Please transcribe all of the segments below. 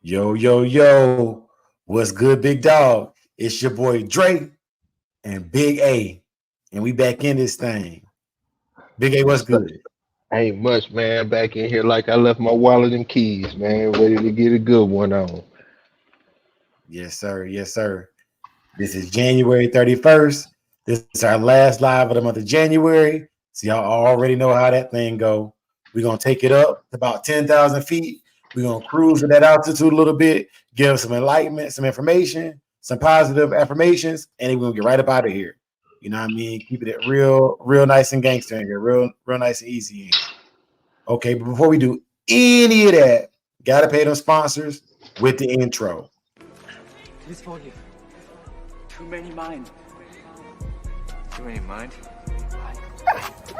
Yo, yo, yo. What's good, big dog? It's your boy Dre and Big A. And we back in this thing. Big A, what's What's up? good? Ain't much, man. Back in here like I left my wallet and keys, man. Ready to get a good one on. Yes, sir. Yes, sir. This is January 31st. This is our last live of the month of January. So y'all already know how that thing go. We're going to take it up to about 10,000 feet. We're going to cruise at that altitude a little bit, give some enlightenment, some information, some positive affirmations, and then we're going to get right up out of here. You know what I mean? Keeping it real nice and gangster in here, real nice and easy in here. Okay, but before we do any of that, got to pay them sponsors with the intro. Please forgive. Too many mind. Too many mind?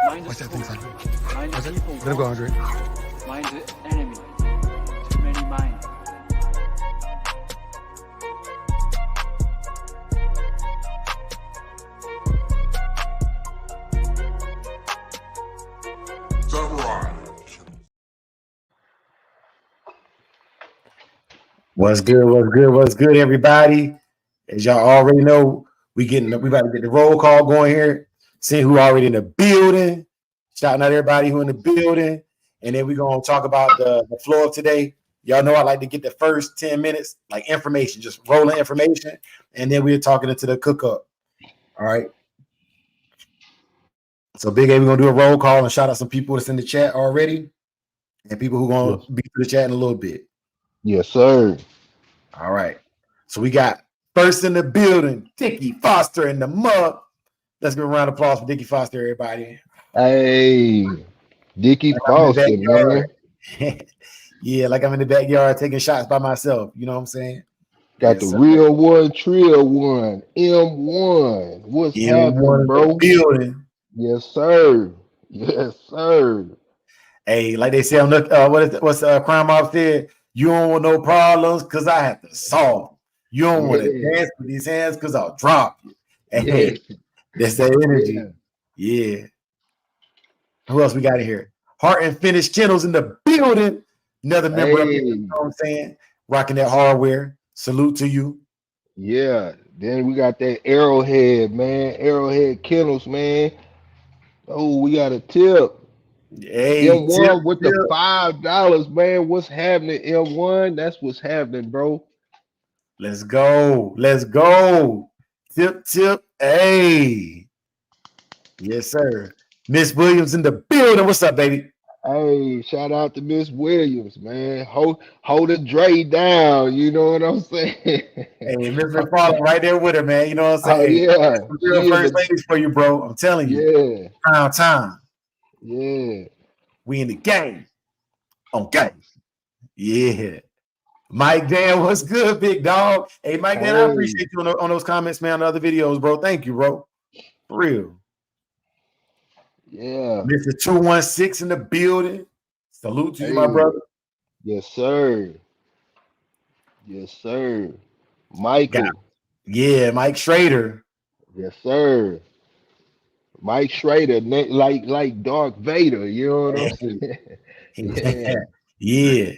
Mind the school. Mind the people. Let him go, Andre. Mind the enemy. Too many mind. What's good, everybody? As y'all already know, we about to get the roll call going here. See who already in the building. Shouting out everybody who in the building. And then we're gonna talk about the floor of today. Y'all know I like to get the first 10 minutes, like information, just rolling information, and then we're talking into the cook up. All right. So Big A, we're gonna do a roll call and shout out some people that's in the chat already, and people who gonna be through the chat in a little bit. Yes, sir. All right. So we got first in the building, Dickie Foster in the mug. Let's give a round of applause for Dickie Foster, everybody. Hey, Dickie Foster, man. Yeah, like I'm in the backyard taking shots by myself. You know what I'm saying? Got the real one, trill one, M1. What's happening, bro? Building. Yes, sir. Yes, sir. Hey, like they say on the what's Crime Mob said, you don't want no problems because I have to solve them. You don't want to dance with these hands because I'll drop you. Hey, that's that energy. Yeah. Who else we got in here? Heart and Finish Kennels in the building. Another member of it, you know what I'm saying? Rocking that hardware. Salute to you. Yeah. Then we got that Arrowhead, man. Arrowhead Kennels, man. Oh, we got a tip. Hey, M1 tip, with the $5, man. What's happening, M1? That's what's happening, bro. Let's go. Tip. Hey. Yes, sir. Miss Williams in the building. What's up, baby? Hey, shout out to Miss Williams, man. Hold the Dre down. You know what I'm saying? Hey, Miss McFarland right there with her, man. You know what I'm saying? Oh, yeah. Real first ladies for you, bro. I'm telling you. Yeah. Prime time. Yeah. We in the game. Okay. Yeah. Mike Dan, what's good, big dog? Hey, Mike Dan, I appreciate you on those comments, man, on the other videos, bro. Thank you, bro. For real. Yeah. Mr. 216 in the building. Salute to you, my brother. Yes, sir. Yes, sir. Michael. Yeah, Mike Schrader. Yes, sir. Mike Schrader, like Darth Vader. You know what I'm saying? Yeah.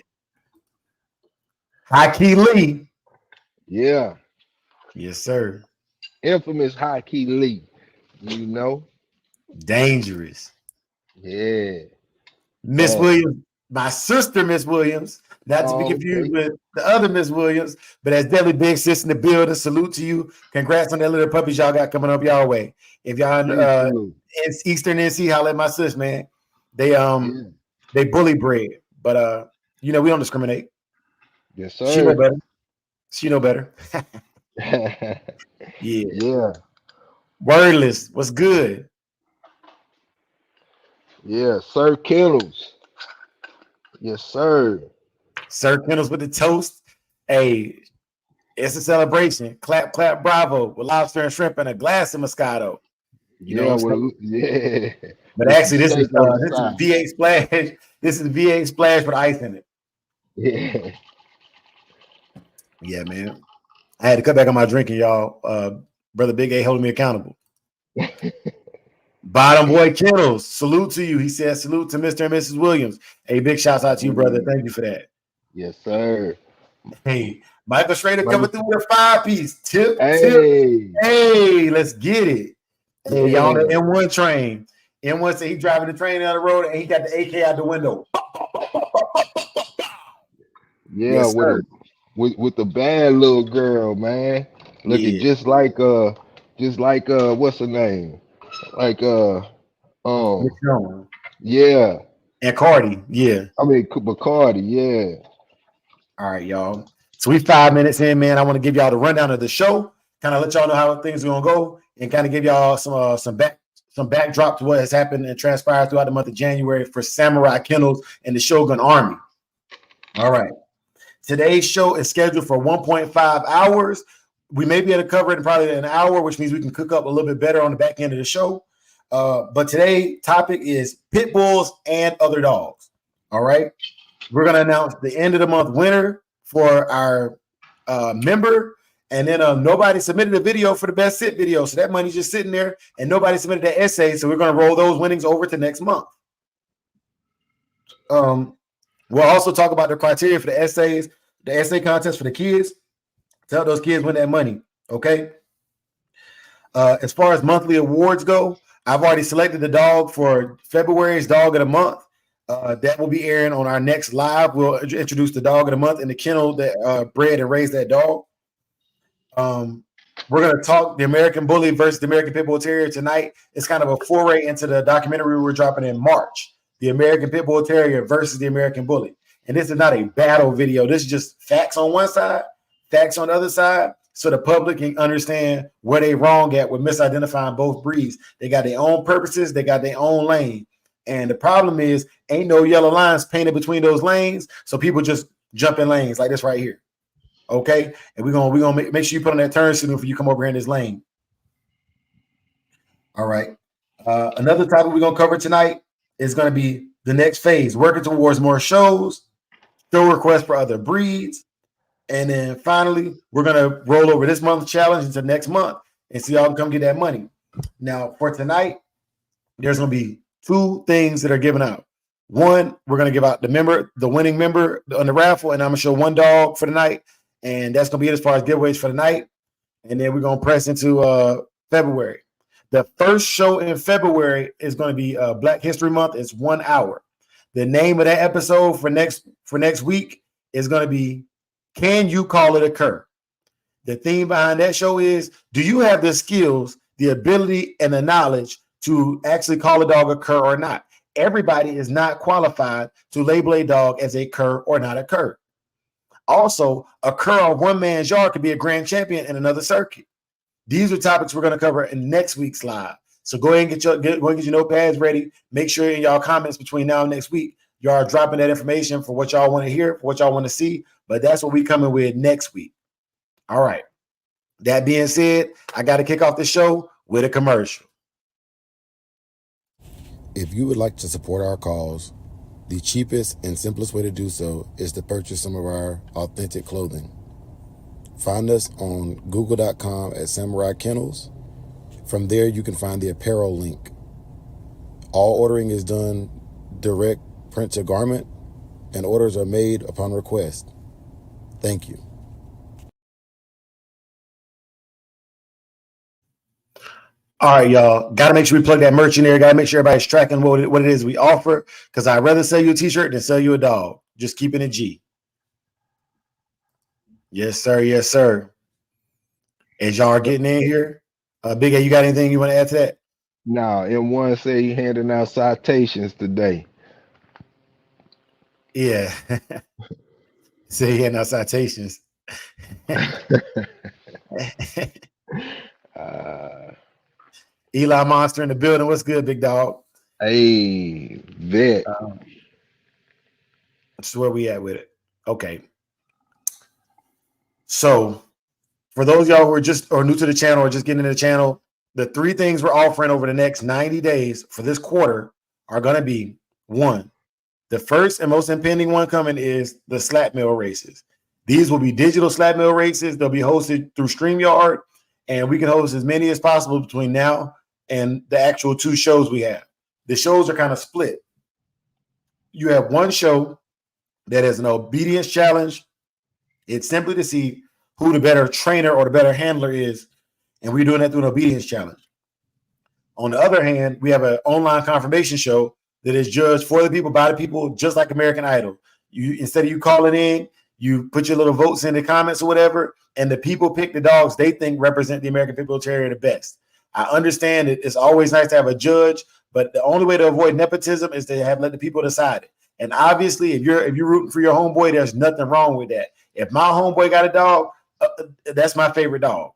High-Key Lee. Yeah. Yes, sir. Infamous High-Key Lee. You know? Dangerous. Yeah. Miss Williams, my sister, Miss Williams, not to be confused with the other Miss Williams, but that's definitely big sis in the building. Salute to you. Congrats on that little puppies y'all got coming up y'all way. If y'all in Eastern NC, holla at my sis, man. They bully bred, but we don't discriminate. Yes, sir. She know better. Yeah. Wordless, what's good? Yeah, Sir Kennels. Yes, sir. Sir Kennels with the toast. Hey, it's a celebration. Clap, clap, bravo, with lobster and shrimp and a glass of Moscato. You know what I'm saying? But actually, this is V8 Splash. This is V8 Splash with ice in it. Yeah. Yeah, man. I had to cut back on my drinking, y'all. Brother Big A holding me accountable. Bottom boy Kennels, salute to you. He says salute to Mr. and Mrs. Williams. Hey, big shouts out to you, brother. Thank you for that. Yes, sir. Hey, Michael Schrader Michael- coming through with a 5-piece. Tip. Hey, Hey, let's get it. Hey, y'all on the yeah. M1 train. M1 said he driving the train down the road and he got the AK out the window. Yeah, Yes, sir. with the bad little girl, man. Looking Yeah. just like what's her name? Like um Michonne. yeah. And Cardi. Yeah. I mean Bacardi, yeah. All right, y'all. So we 5 minutes in, man. I want to give y'all the rundown of the show, kind of let y'all know how things are gonna go, and kind of give y'all some backdrop to what has happened and transpired throughout the month of January for Samurai Kennels and the Shogun Army. All right. Today's show is scheduled for 1.5 hours. We may be able to cover it in probably an hour, which means we can cook up a little bit better on the back end of the show. But today's topic is pit bulls and other dogs. All right. We're going to announce the end of the month winner for our member. And then nobody submitted a video for the best sit video. So that money's just sitting there and nobody submitted that essay. So we're going to roll those winnings over to next month. We'll also talk about the criteria for the essays, the essay contest for the kids to help those kids win that money. Okay. As far as monthly awards go, I've already selected the dog for February's dog of the month. That will be airing on our next live. We'll introduce the dog of the month and the kennel that bred and raised that dog. We're going to talk the American Bully versus the American Pitbull Terrier tonight. It's kind of a foray into the documentary we're dropping in March, the American Pitbull Terrier versus the American Bully. And this is not a battle video. This is just facts on one side, facts on the other side, so the public can understand where they wrong at with misidentifying both breeds. They got their own purposes. They got their own lane. And the problem is ain't no yellow lines painted between those lanes. So people just jump in lanes like this right here. Okay. And we're gonna make sure you put on that turn signal before you come over here in this lane. All right. Another topic we're gonna cover tonight is gonna be the next phase, working towards more shows, show requests for other breeds. And then finally, we're gonna roll over this month's challenge into next month and see y'all can come get that money. Now, for tonight, there's gonna be two things that are given out. One, we're gonna give out the winning member on the raffle, and I'm gonna show one dog for the night, and that's gonna be it as far as giveaways for the night. And then we're gonna press into February. The first show in February is gonna be Black History Month. It's 1 hour. The name of that episode for next week is gonna be Can You Call It a Cur? The theme behind that show is, do you have the skills, the ability, and the knowledge to actually call a dog a cur or not? Everybody is not qualified to label a dog as a cur or not a cur. Also, a cur on one man's yard could be a grand champion in another circuit. These are topics we're going to cover in next week's live. So go ahead and get your notepads ready. Make sure in y'all comments between now and next week, y'all are dropping that information for what y'all want to hear, for what y'all want to see. But that's what we coming with next week. All right. That being said, I got to kick off the show with a commercial. If you would like to support our cause, the cheapest and simplest way to do so is to purchase some of our authentic clothing. Find us on google.com at Samurai Kennels. From there, you can find the apparel link. All ordering is done direct print to garment, and orders are made upon request. Thank you. All right, y'all. Got to make sure we plug that merch in there. Got to make sure everybody's tracking what it is we offer, because I'd rather sell you a t-shirt than sell you a dog. Just keeping it G. Yes, sir. Yes, sir. As y'all are getting in here, Big A, you got anything you want to add to that? Now, M1 say he handing out citations today. Yeah. Say he had no citations. Eli Monster in the building. What's good, big dog? Hey, vet. That's where we at with it. Okay. So for those of y'all who are just or new to the channel or just getting into the channel, the three things we're offering over the next 90 days for this quarter are going to be: one, the first and most impending one coming is the slap mill races. These will be digital slap mill races. They'll be hosted through StreamYard, and we can host as many as possible between now and the actual two shows we have. The shows are kind of split. You have one show that is an obedience challenge It's simply to see who the better trainer or the better handler is, and we're doing that through an obedience challenge. On the other hand, we have an online confirmation show that is judged for the people, by the people, just like American Idol. You, instead of you calling in, you put your little votes in the comments or whatever, and the people pick the dogs they think represent the American Pitbull Terrier the best. I understand that it's always nice to have a judge, but the only way to avoid nepotism is to let the people decide it. And obviously, if you're rooting for your homeboy, there's nothing wrong with that. If my homeboy got a dog, that's my favorite dog.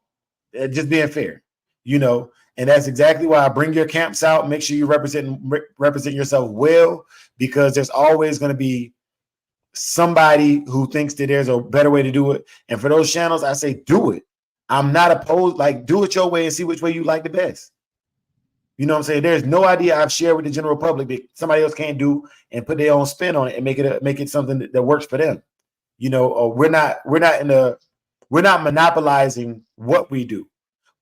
Just being fair, you know. And that's exactly why I bring your camps out. Make sure you represent yourself well, because there's always going to be somebody who thinks that there's a better way to do it. And for those channels, I say do it. I'm not opposed. Like, do it your way and see which way you like the best. You know what I'm saying? There's no idea I've shared with the general public that somebody else can't do and put their own spin on it and make it something that works for them. You know, we're not monopolizing what we do.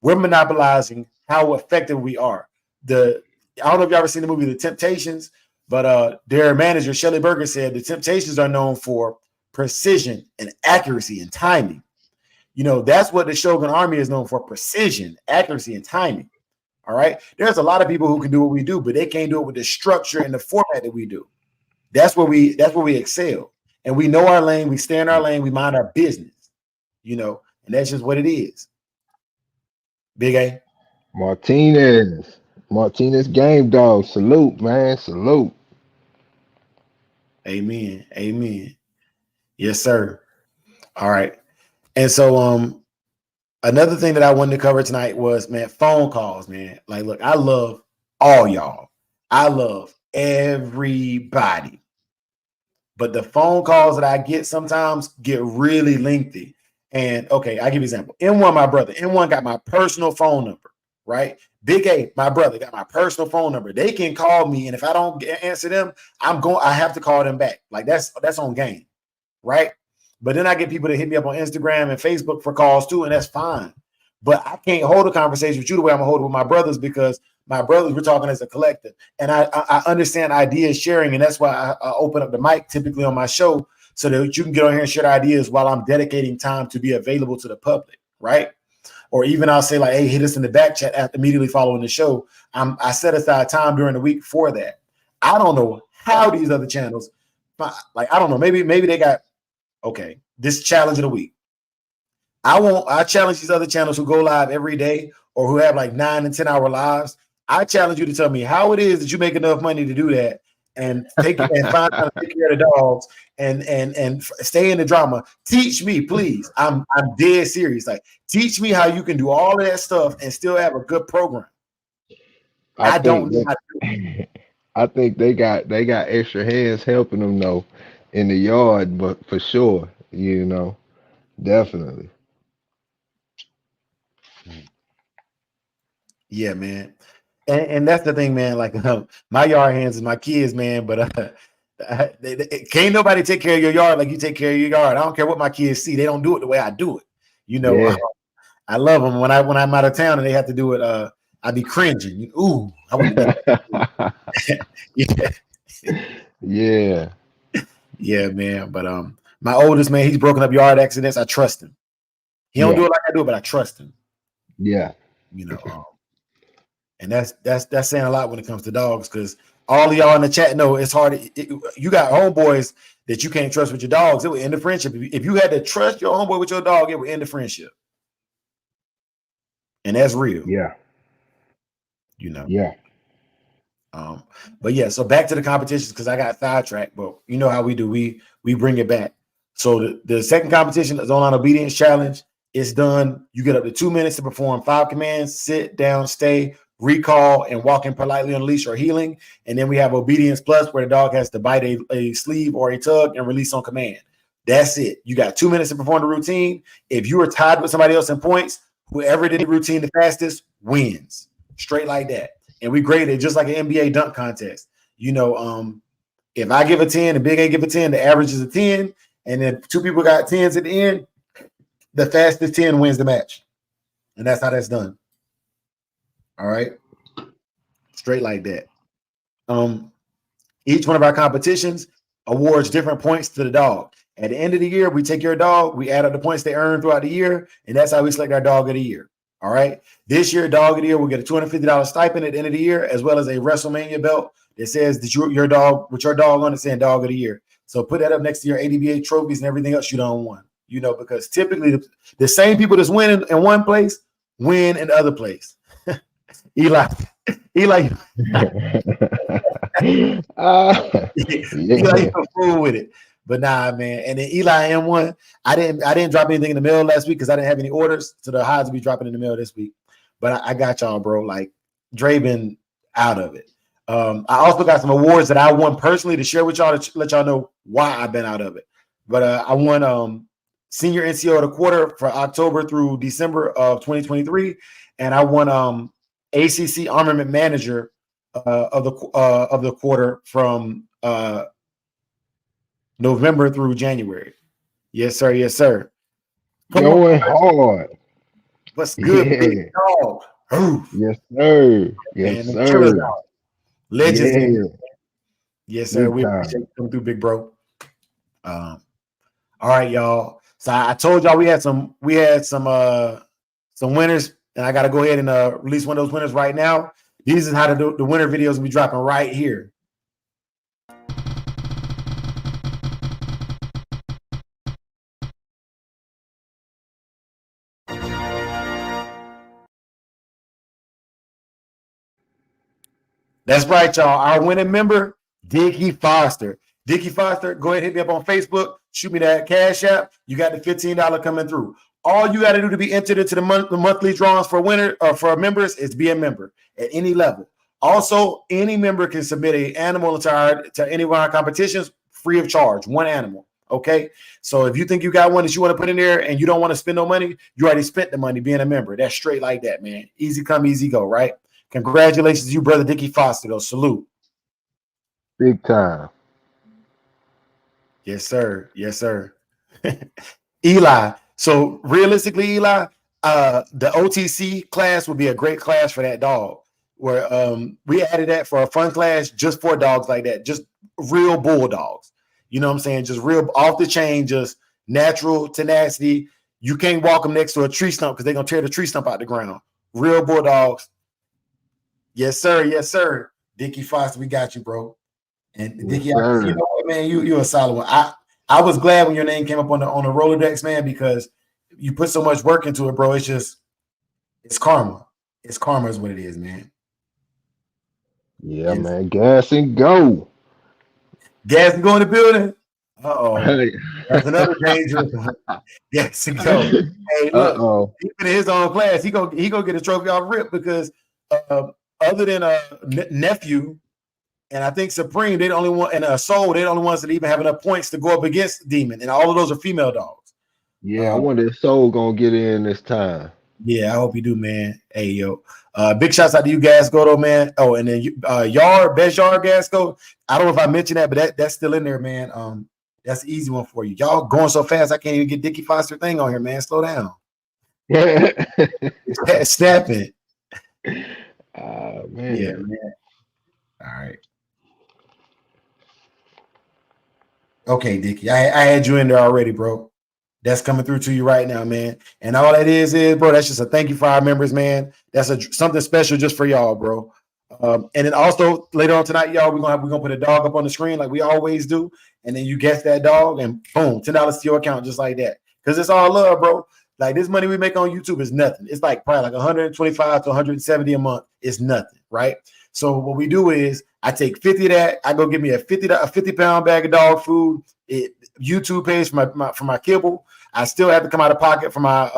We're monopolizing how effective we are. I don't know if y'all ever seen the movie The Temptations, but their manager, Shelley Berger, said the Temptations are known for precision and accuracy and timing. You know, that's what the Shogun Army is known for: precision, accuracy, and timing. All right. There's a lot of people who can do what we do, but they can't do it with the structure and the format that we do. That's where we excel. And we know our lane, we stay in our lane, we mind our business, you know, and that's just what it is. Big A. Martinez game dog. Salute, man. Salute. Amen. Amen. Yes, sir. All right. And so another thing that I wanted to cover tonight was, man, phone calls, man. Like, look, I love all y'all. I love everybody. But the phone calls that I get sometimes get really lengthy. And okay, I'll give you an example. M1, my brother. M1 got my personal phone number, right? Big A, my brother, got my personal phone number. They can call me, and if I don't answer them, I have to call them back. Like, that's on game, right? But then I get people to hit me up on Instagram and Facebook for calls too, and that's fine. But I can't hold a conversation with you the way I'm gonna hold it with my brothers, because my brothers, we're talking as a collective. And I understand ideas sharing, and that's why I open up the mic typically on my show, so that you can get on here and share ideas while I'm dedicating time to be available to the public, right? Or even I'll say, like, hey, hit us in the back chat after immediately following the show. I set aside time during the week for that. I don't know how these other channels, like, I don't know, maybe they got, okay, this challenge of the week. I challenge these other channels who go live every day or who have like 9 and 10 hour lives. I challenge you to tell me how it is that you make enough money to do that and find out how to take care of the dogs and stay in the drama. Teach me, please. I'm dead serious. Like, teach me how you can do all of that stuff and still have a good program. I don't know how to do it. I think they got extra hands helping them though in the yard, but for sure, you know, definitely. Yeah, man. And that's the thing, man. Like, my yard hands is my kids, man. But can't nobody take care of your yard like you take care of your yard. I don't care what my kids see; they don't do it the way I do it. You know, Yeah. I love them when I'm out of town and they have to do it. I be cringing. Ooh, I want yeah, Yeah. yeah, man. But my oldest man, he's broken up yard accidents. I trust him. He don't do it like I do it, but I trust him. Yeah. You know. And that's saying a lot when it comes to dogs, because all of y'all in the chat know it's hard. You got homeboys that you can't trust with your dogs. It would end the friendship. If you had to trust your homeboy with your dog, it would end the friendship. And that's real. Yeah. You know. Yeah. But yeah, so back to the competitions, because I got sidetracked, but you know how we do. We bring it back. So the second competition is online obedience challenge. It's done. You get up to 2 minutes to perform 5 commands: sit, down, stay, recall, and walking politely on a leash or healing. And then we have obedience plus, where the dog has to bite a sleeve or a tug and release on command. That's it. You got 2 minutes to perform the routine. If you are tied with somebody else in points, whoever did the routine the fastest wins. Straight like that. And we grade it just like an NBA dunk contest. You know, if I give a 10 and Big A give a 10, the average is a 10. And then 2 people got 10s at the end, the fastest 10 wins the match. And that's how that's done. All right. Straight like that. Each one of our competitions awards different points to the dog. At the end of the year, we take your dog, we add up the points they earn throughout the year, and that's how we select our dog of the year. All right. This year, dog of the year will get a $250 stipend at the end of the year, as well as a WrestleMania belt that says that your dog with your dog on it saying dog of the year. So put that up next to your ADBA trophies and everything else you don't want. You know, because typically the same people that's winning in one place win in the other place. Eli, Eli, Eli, Yeah. you a fool with it. But nah, man. And then Eli M1, I didn't drop anything in the mail last week because I didn't have any orders. So the highs will be dropping in the mail this week. But I got y'all, bro. Like Dre been out of it. I also got some awards that I won personally to share with y'all to let y'all know why I've been out of it. But I won Senior NCO of the Quarter for October through December of 2023, and I won ACC Armament Manager of the quarter from November through January. Yes, sir. Yes, sir. Come Going on, hard. what's good, Yeah. big dog? Oof. Yes, sir. Yes, Man, them killers sir. out. Legends. Yeah. Yes, sir. Big We time. appreciate you coming through, big bro. All right, y'all. So I told y'all we had some winners, and I got to go ahead and release one of those winners right now. These is how the winner videos will be dropping right here. That's right, y'all. Our winning member, Dickie Foster. Dickie Foster, go ahead and hit me up on Facebook. Shoot me that Cash App. You got the $15 coming through. All you got to do to be entered into the monthly drawings for for members is be a member at any level. Also, any member can submit an animal to any of our competitions free of charge. One animal. Okay. So if you think you got one that you want to put in there and you don't want to spend no money, you already spent the money being a member. That's straight like that, man. Easy come, easy go, right? Congratulations to you, brother Dickie Foster, though. Salute. Big time. Yes, sir. Yes, sir. Eli. So realistically, Eli, the OTC class would be a great class for that dog. Where we added that for a fun class just for dogs like that, just real bulldogs. You know what I'm saying? Just real off the chain, just natural tenacity. You can't walk them next to a tree stump because they're gonna tear the tree stump out the ground. Real bulldogs. Yes, sir. Yes, sir. Dickie Foster, we got you, bro. And Yes, Dickie, sir. you know what, man? You a solid one. I was glad when your name came up on the Rolodex, man, because you put so much work into it, bro. It's karma. It's karma is what it is, man. Yeah, Yes. man. Gas and go. Gas and go in the building. Uh-oh. Hey. That's another dangerous one. Gas and go. Hey, look, Uh-oh. even in his own class, he go get a trophy off rip because other than nephew and I think Supreme, they're the only one, and Soul, they're the only ones that even have enough points to go up against Demon, and all of those are female dogs. Yeah, I wonder if Soul gonna get in this time. Yeah, I hope you do, man. Hey, yo, big shouts out to you, Gasco, though, man. Oh, and then best yard, Gasco. I don't know if I mentioned that, but that's still in there, man. That's an easy one for you. Y'all going so fast, I can't even get Dickie Foster thing on here, man. Slow down. Snap it. Man. Yeah, man. All right. Okay, Dickie, I had you in there already, bro. That's coming through to you right now, man. And all that is, bro, that's just a thank you for our members, man. That's something special just for y'all, bro. And then also later on tonight, y'all, we're gonna put a dog up on the screen like we always do, and then you guess that dog, and boom, $10 to your account just like that. Because it's all love, bro. Like this money we make on YouTube is nothing. It's like probably like 125 to 170 a month. It's nothing, right? So what we do is I take 50 of that. I go get me a 50-pound bag of dog food. YouTube pays for my kibble. I still have to come out of pocket for my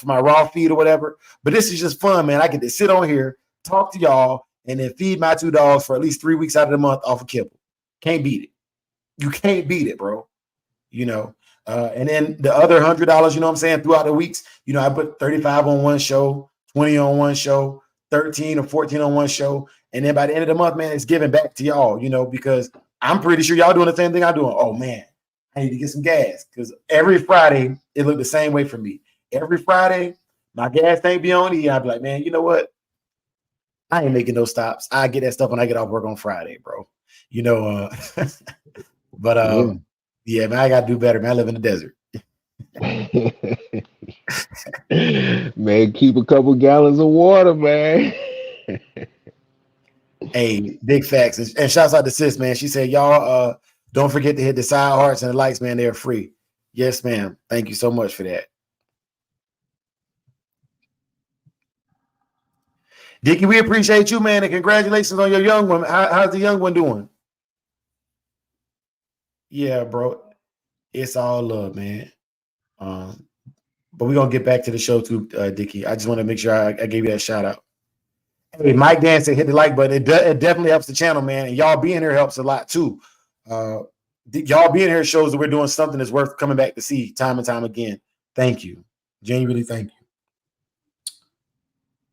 raw feed or whatever. But this is just fun, man. I get to sit on here, talk to y'all, and then feed my 2 dogs for at least 3 weeks out of the month off of kibble. Can't beat it. You can't beat it, bro. You know. And then the other $100, you know what I'm saying, throughout the weeks, you know, I put 35 on one show, 20 on one show, 13 or 14 on one show. And then by the end of the month, man, it's giving back to y'all, you know, because I'm pretty sure y'all doing the same thing I'm doing. Oh, man, I need to get some gas because every Friday, it looked the same way for me. Every Friday, my gas tank be on E. I'd be like, man, you know what? I ain't making no stops. I get that stuff when I get off work on Friday, bro. You know, but Yeah, man, I gotta do better, man. I live in the desert. Man, keep a couple gallons of water, man. Hey, big facts. And shouts out to sis, man. She said, y'all don't forget to hit the side hearts and the likes, man. They're free. Yes, ma'am. Thank you so much for that. Dickie, we appreciate you, man, and congratulations on your young one. How's the young one doing? Yeah, bro. It's all love, man. But we're gonna get back to the show too, Dickie. I just want to make sure I gave you that shout out. Hey, Mike Dan said hit the like button. It definitely helps the channel, man. And y'all being here helps a lot too. Y'all being here shows that we're doing something that's worth coming back to see time and time again. Thank you. Genuinely thank you.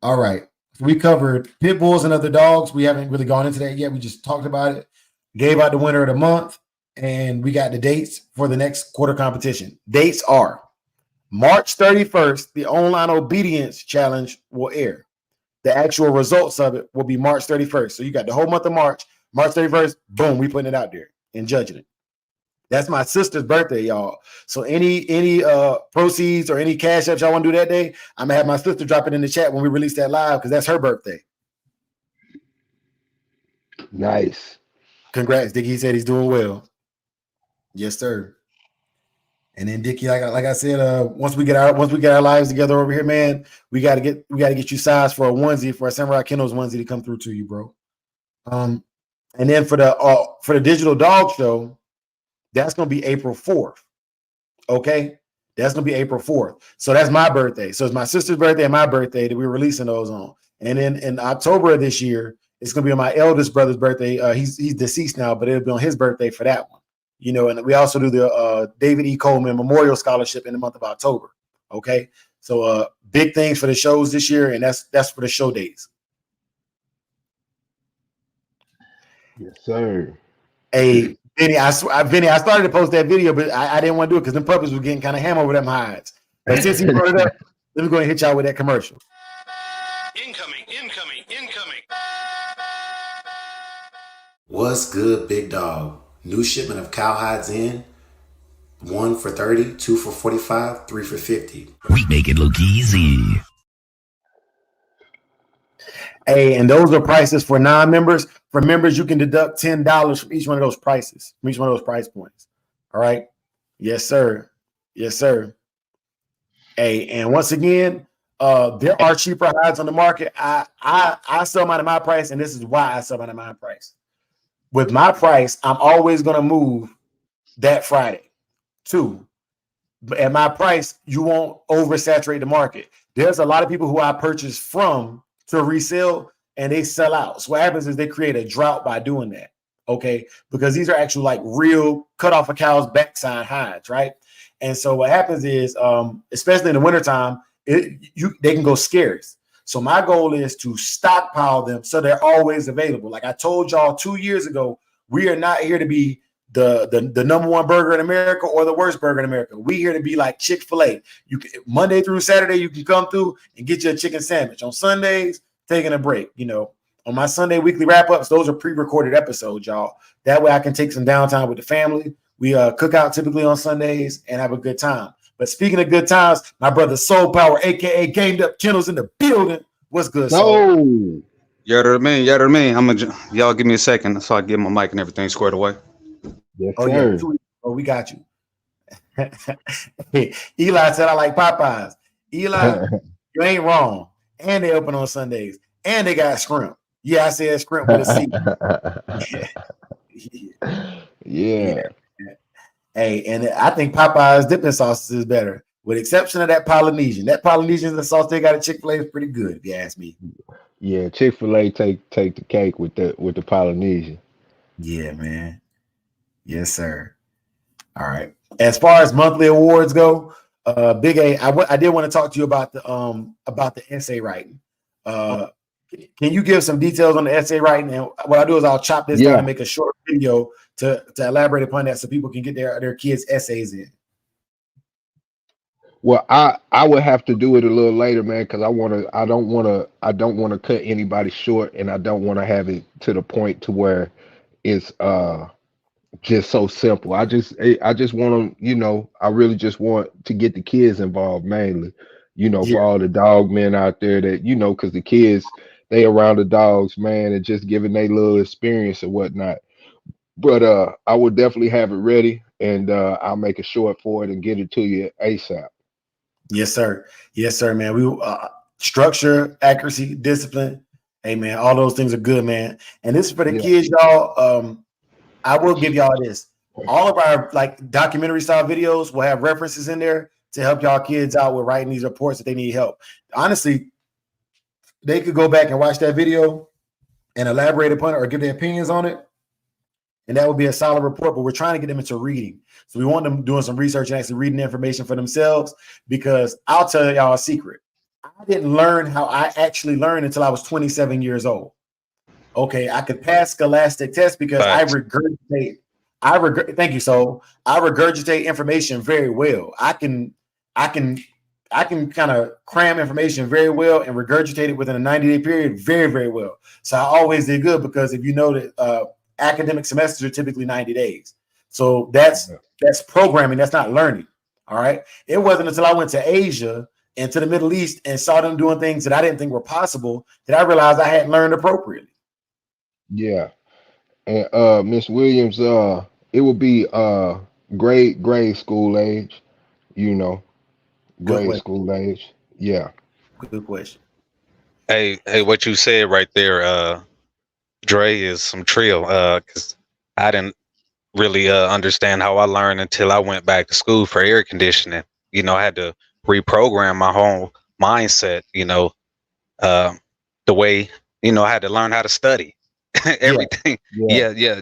All right. We covered pit bulls and other dogs. We haven't really gone into that yet. We just talked about it. Gave out the winner of the month. And we got the dates for the next quarter competition. Dates are March 31st, the online obedience challenge will air. The actual results of it will be March 31st. So you got the whole month of March. March 31st, boom, we putting it out there and judging it. That's my sister's birthday, y'all. So any proceeds or any cash ups y'all want to do that day, I'm gonna have my sister drop it in the chat when we release that live because that's her birthday. Nice. Congrats, Dickie. He said he's doing well. Yes, sir. And then Dickie, like I said, once we get our lives together over here, man, we gotta get you size for a onesie, for a Samurai Kennels onesie to come through to you, bro. And then for the digital dog show, that's gonna be April 4th. Okay, that's gonna be April 4th. So that's my birthday. So it's my sister's birthday and my birthday that we're releasing those on. And then in October of this year, it's gonna be on my eldest brother's birthday. He's deceased now, but it'll be on his birthday for that one. You know, and we also do the David E. Coleman Memorial Scholarship in the month of October. Okay, so big things for the shows this year, and that's for the show days. Yes, sir. Hey, Vinny, I started to post that video, but I didn't want to do it because them puppies were getting kind of ham over them hides. But since he brought it up, let me go and hit y'all with that commercial. Incoming. What's good, big dog? New shipment of cowhides in. 1 for 30, 2 for 45, 3 for 50. We make it look easy. Hey, and those are prices for non-members. For members, you can deduct $10 from each one of those prices, from each one of those price points. All right. Yes, sir. Yes, sir. Hey, and once again, there are cheaper hides on the market. I sell mine at my price, and this is why I sell mine at my price. With my price, I'm always going to move that Friday. 2, but at my price, you won't oversaturate the market. There's a lot of people who I purchase from to resell, and they sell out. So what happens is they create a drought by doing that. Okay, because these are actually like real cut off a cow's backside hides, right? And so what happens is, especially in the wintertime, they can go scarce. So my goal is to stockpile them so they're always available. Like I told y'all 2 years ago, we are not here to be the number one burger in America or the worst burger in America. We here to be like Chick-fil-A. You can, Monday through Saturday, you can come through and get you a chicken sandwich. On Sundays, taking a break. You know, on my Sunday weekly wrap-ups, those are pre-recorded episodes, y'all. That way I can take some downtime with the family. We cook out typically on Sundays and have a good time. But speaking of good times, my brother Soul Power, aka Gamed Up Kennels, in the building. What's good, Soul? No. Y'all give me a second so I get my mic and everything squared away. Yes, Oh, sir. yeah. Oh, we got you. Eli said, I like Popeyes. Eli, you ain't wrong. And they open on Sundays. And they got shrimp. Yeah, I said shrimp with a C. Yeah. Hey, and I think Popeye's dipping sauces is better, with exception of that Polynesian. That Polynesian the sauce they got at Chick-fil-A is pretty good, if you ask me. Yeah, Chick-fil-A take the cake with the Polynesian. Yeah, man. Yes, sir. All right. As far as monthly awards go, Big A, I did want to talk to you about the essay writing. Can you give some details on the essay writing? And what I do is I'll chop this down and make a short video to elaborate upon that so people can get their kids' essays in. Well, I would have to do it a little later, man, because I don't want to cut anybody short, and I don't want to have it to the point to where it's just so simple. I just want to, I really just want to get the kids involved mainly, Yeah. for all the dog men out there that, because the kids, they around the dogs, man, and just giving their little experience and whatnot. But I will definitely have it ready, and I'll make a short for it and get it to you ASAP. Yes, sir. Yes, sir, man. We structure, accuracy, discipline. Hey, man, all those things are good, man. And this is for the Yeah. kids, y'all. I will give y'all this. All of our like documentary style videos will have references in there to help y'all kids out with writing these reports that they need help. Honestly, they could go back and watch that video and elaborate upon it or give their opinions on it. And that would be a solid report, but we're trying to get them into reading. So we want them doing some research and actually reading the information for themselves, because I'll tell y'all a secret. I didn't learn how I actually learned until I was 27 years old. Okay, I could pass scholastic tests because I regurgitate. Thank you. So I regurgitate information very well. I can kind of cram information very well and regurgitate it within a 90-day period very, very well. So I always did good, because if you know that academic semesters are typically 90 days. So that's programming. That's not learning. All right. It wasn't until I went to Asia and to the Middle East and saw them doing things that I didn't think were possible that I realized I hadn't learned appropriately. Yeah. And Miss Williams, it would be grade school age, grade school age. Yeah. Good question. Hey, what you said right there, Dre, is some trill. Because I didn't really understand how I learned until I went back to school for air conditioning. I had to reprogram my whole mindset. The way I had to learn how to study everything. Yeah.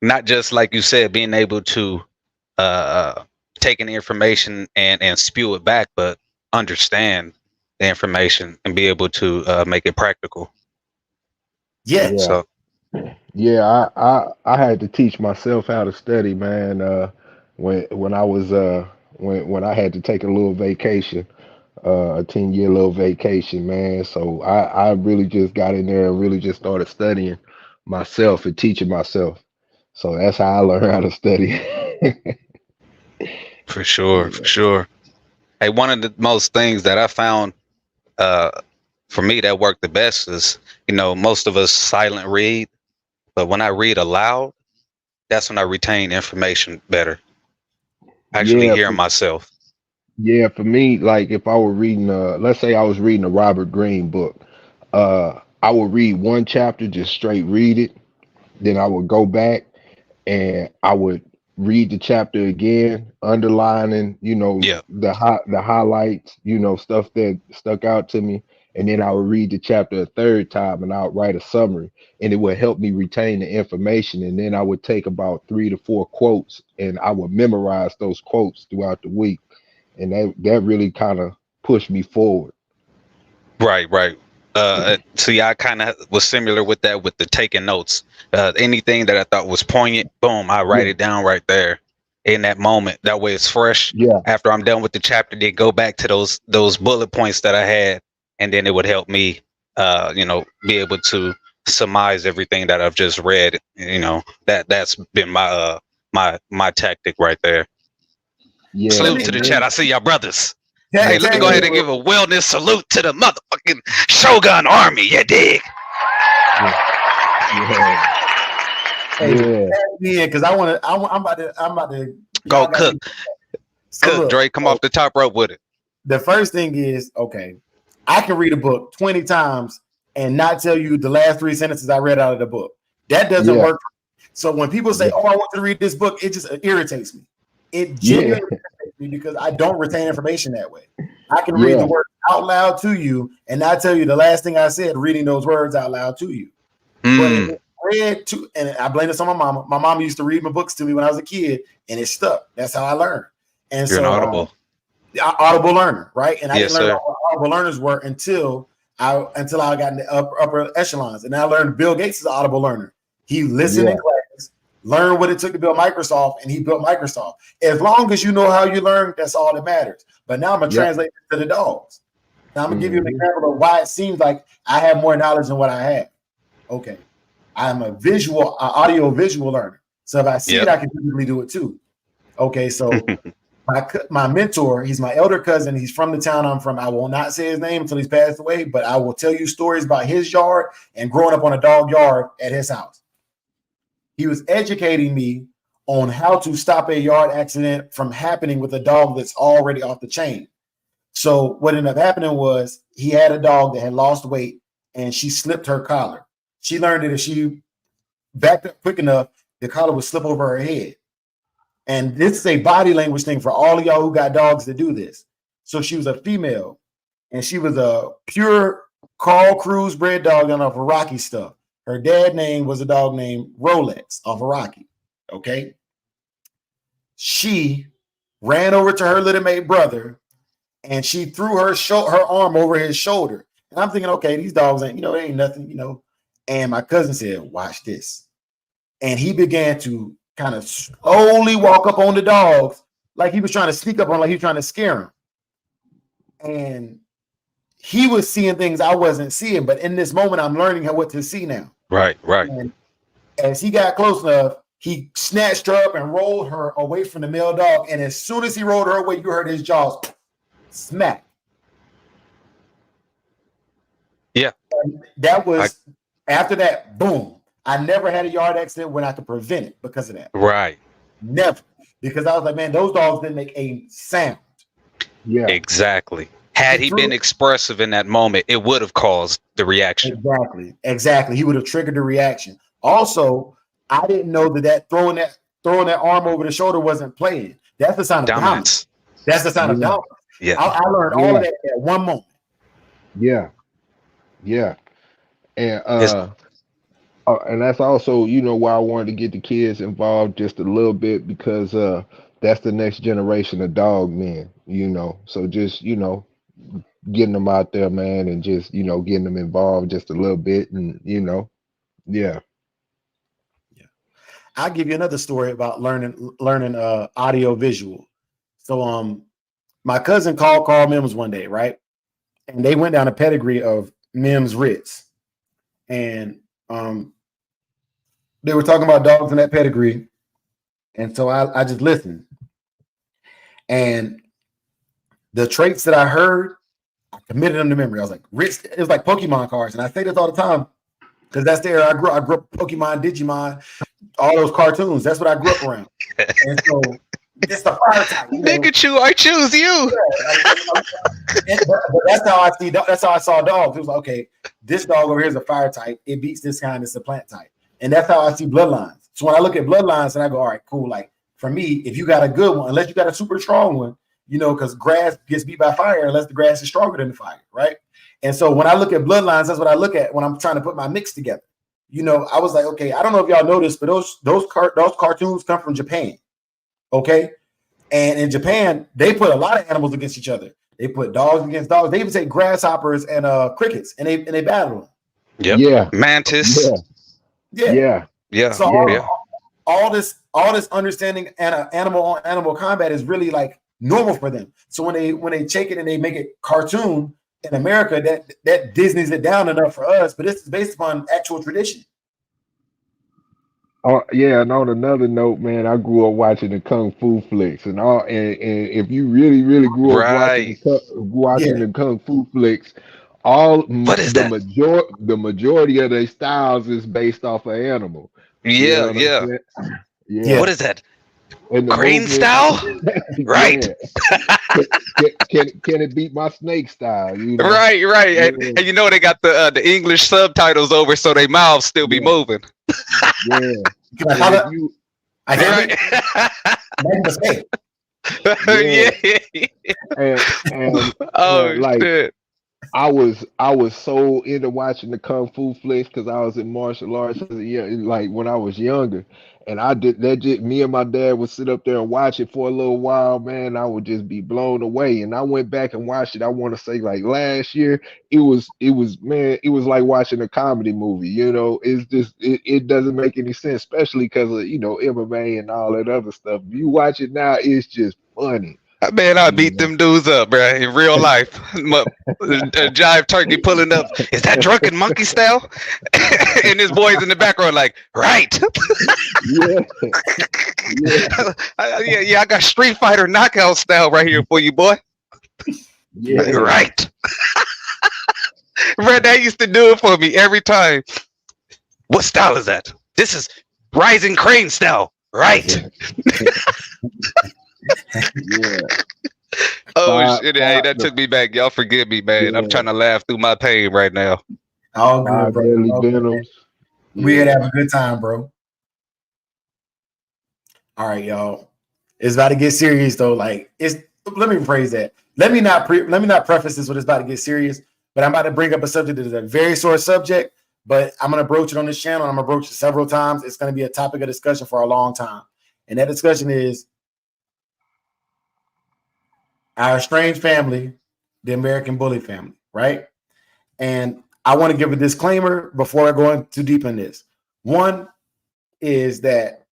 Not just like you said, being able to take in information and spew it back, but understand the information and be able to make it practical. Yeah. So Yeah, I had to teach myself how to study, man. When I was when I had to take a little vacation, a 10-year little vacation, man. So I really just got in there and really just started studying myself and teaching myself. So that's how I learned how to study. for sure. Hey, one of the most things that I found for me that worked the best is, most of us silent read, but when I read aloud, that's when I retain information better. Actually Yeah, hearing myself. Yeah, for me, like if I were reading, let's say I was reading a Robert Greene book, I would read one chapter, just straight read it. Then I would go back and I would read the chapter again, underlining, Yeah. the highlights, stuff that stuck out to me. And then I would read the chapter a third time and I would write a summary, and it would help me retain the information. And then I would take about 3 to 4 quotes and I would memorize those quotes throughout the week. And that really kind of pushed me forward. Right. See, I kind of was similar with that, with the taking notes. Anything that I thought was poignant, boom, I write it down right there in that moment. That way it's fresh. Yeah. After I'm done with the chapter, then go back to those bullet points that I had, and then it would help me, be able to surmise everything that I've just read. That's been my tactic right there. Yeah. Salute to the chat. I see y'all brothers. Yeah, Hey, let me go ahead and give a wellness salute to the motherfucking Shogun Army. You dig? Yeah, because I'm about to Go cook. Cook, Dre, come off the top rope with it. The first thing is, okay, I can read a book 20 times and not tell you the last 3 sentences I read out of the book. That doesn't work. So when people say, "Oh, I want to read this book," it just irritates me. It genuinely irritates me because I don't retain information that way. I can read the word out loud to you and not tell you the last thing I said, reading those words out loud to you. But if it's read to, and I blame this on my mama. My mom used to read my books to me when I was a kid, and it stuck. That's how I learned. And You're an audible. Audible learner, right? And I Yes, didn't learn sir. what audible learners were until I got in the upper echelons. And I learned Bill Gates is an audible learner. He listened in class, learned what it took to build Microsoft, and he built Microsoft. As long as you know how you learn, that's all that matters. But now I'm gonna translate it to the dogs. Now I'm gonna give you an example of why it seems like I have more knowledge than what I have. Okay, I'm a audio visual learner. So if I see it, I can typically do it too. Okay, so my mentor, he's my elder cousin. He's from the town I'm from. I will not say his name until he's passed away, but I will tell you stories about his yard and growing up on a dog yard at his house. He was educating me on how to stop a yard accident from happening with a dog that's already off the chain. So what ended up happening was he had a dog that had lost weight and she slipped her collar. She learned that if she backed up quick enough, the collar would slip over her head. And this is a body language thing for all of y'all who got dogs to do this. So she was a female and she was a pure Carl Cruz bred dog on off of Rocky stuff. Her dad name was a dog named Rolex off of Rocky. Okay. She ran over to her little mate brother and she threw her arm over his shoulder. And I'm thinking, okay, these dogs ain't, they ain't nothing, And my cousin said, watch this. And he began to kind of slowly walk up on the dogs like he was trying to sneak up on, like he was trying to scare him. And he was seeing things I wasn't seeing. But in this moment, I'm learning what to see now. Right. And as he got close enough, he snatched her up and rolled her away from the male dog. And as soon as he rolled her away, you heard his jaws smack. Yeah. And that was after that, boom. I never had a yard accident when I could prevent it because of that. Right. Never. Because I was like, man, those dogs didn't make a sound. Yeah. Exactly. Had he been expressive in that moment, it would have caused the reaction. Exactly. He would have triggered the reaction. Also, I didn't know that throwing that arm over the shoulder wasn't playing. That's the sign of dominance. That's the sign of dominance. Yeah. I learned all of that at one moment. Yeah. And that's also, why I wanted to get the kids involved just a little bit, because that's the next generation of dog men, So just, getting them out there, man, and just, getting them involved just a little bit, and yeah. I'll give you another story about learning audio visual. So my cousin called Carl Mims one day, right? And they went down a pedigree of Mims Ritz. And they were talking about dogs in that pedigree. And so I just listened. And the traits that I heard, I committed them to memory. I was like, Ritz, it was like Pokemon cards. And I say this all the time because that's the era I grew up Pokemon, Digimon, all those cartoons. That's what I grew up around. And so it's the fire type. Pikachu, I choose you. But that's how I see. That's how I saw dogs. It was like, okay, this dog over here is a fire type. It beats this kind. It's a plant type. And that's how I see bloodlines. So when I look at bloodlines and I go, all right, cool. Like for me, if you got a good one, unless you got a super strong one, because grass gets beat by fire unless the grass is stronger than the fire, right? And so when I look at bloodlines, that's what I look at when I'm trying to put my mix together. I was like, okay, I don't know if y'all noticed, but those cartoons come from Japan, okay? And in Japan, they put a lot of animals against each other. They put dogs against dogs. They even take grasshoppers and crickets, and they battle them. Yep. Yeah. Mantis. Yeah. So all this understanding animal on animal combat is really like normal for them. So when they take it and they make it cartoon in America, that Disney's it down enough for us, but this is based upon actual tradition. Oh yeah, and on another note, man, I grew up watching the Kung Fu flicks, and if you really grew up watching the Kung Fu flicks, the majority of their styles is based off an animal. Yeah. What is that? Green style? Right. Can it beat my snake style? Right. And they got the English subtitles over, so their mouths still be moving. Yeah. I made a mistake. Shit. I was so into watching the Kung Fu flicks because I was in martial arts, like when I was younger, and I did that. Me and my dad would sit up there and watch it for a little while, man. I would just be blown away. And I went back and watched it. I want to say like last year, it was like watching a comedy movie. It's just it doesn't make any sense, especially because of MMA and all that other stuff. If you watch it now, it's just funny. Man, I beat them dudes up, bro, in real life. A jive turkey pulling up. Is that drunken monkey style? And his boys in the background like, right. Yeah, yeah, Yeah, I got Street Fighter knockout style right here for you, boy. yeah. Right. Red, that used to do it for me every time. What style is that? This is Rising Crane style. Right. Yeah. Oh shit! Hey, that took me back. Y'all forgive me, man. I'm trying to laugh through my pain right now. All good, Five bro. deadly All good. venoms. We had to have a good time, bro. All right, y'all. It's about to get serious though. Like it's. Let me rephrase that. Let me not preface this with it's about to get serious. But I'm about to bring up a subject that is a very sore subject. But I'm gonna broach it on this channel. And I'm gonna broach it several times. It's gonna be a topic of discussion for a long time. And that discussion is our estranged family, the American bully family, right? And I want to give a disclaimer before I go in too deep in this. One is that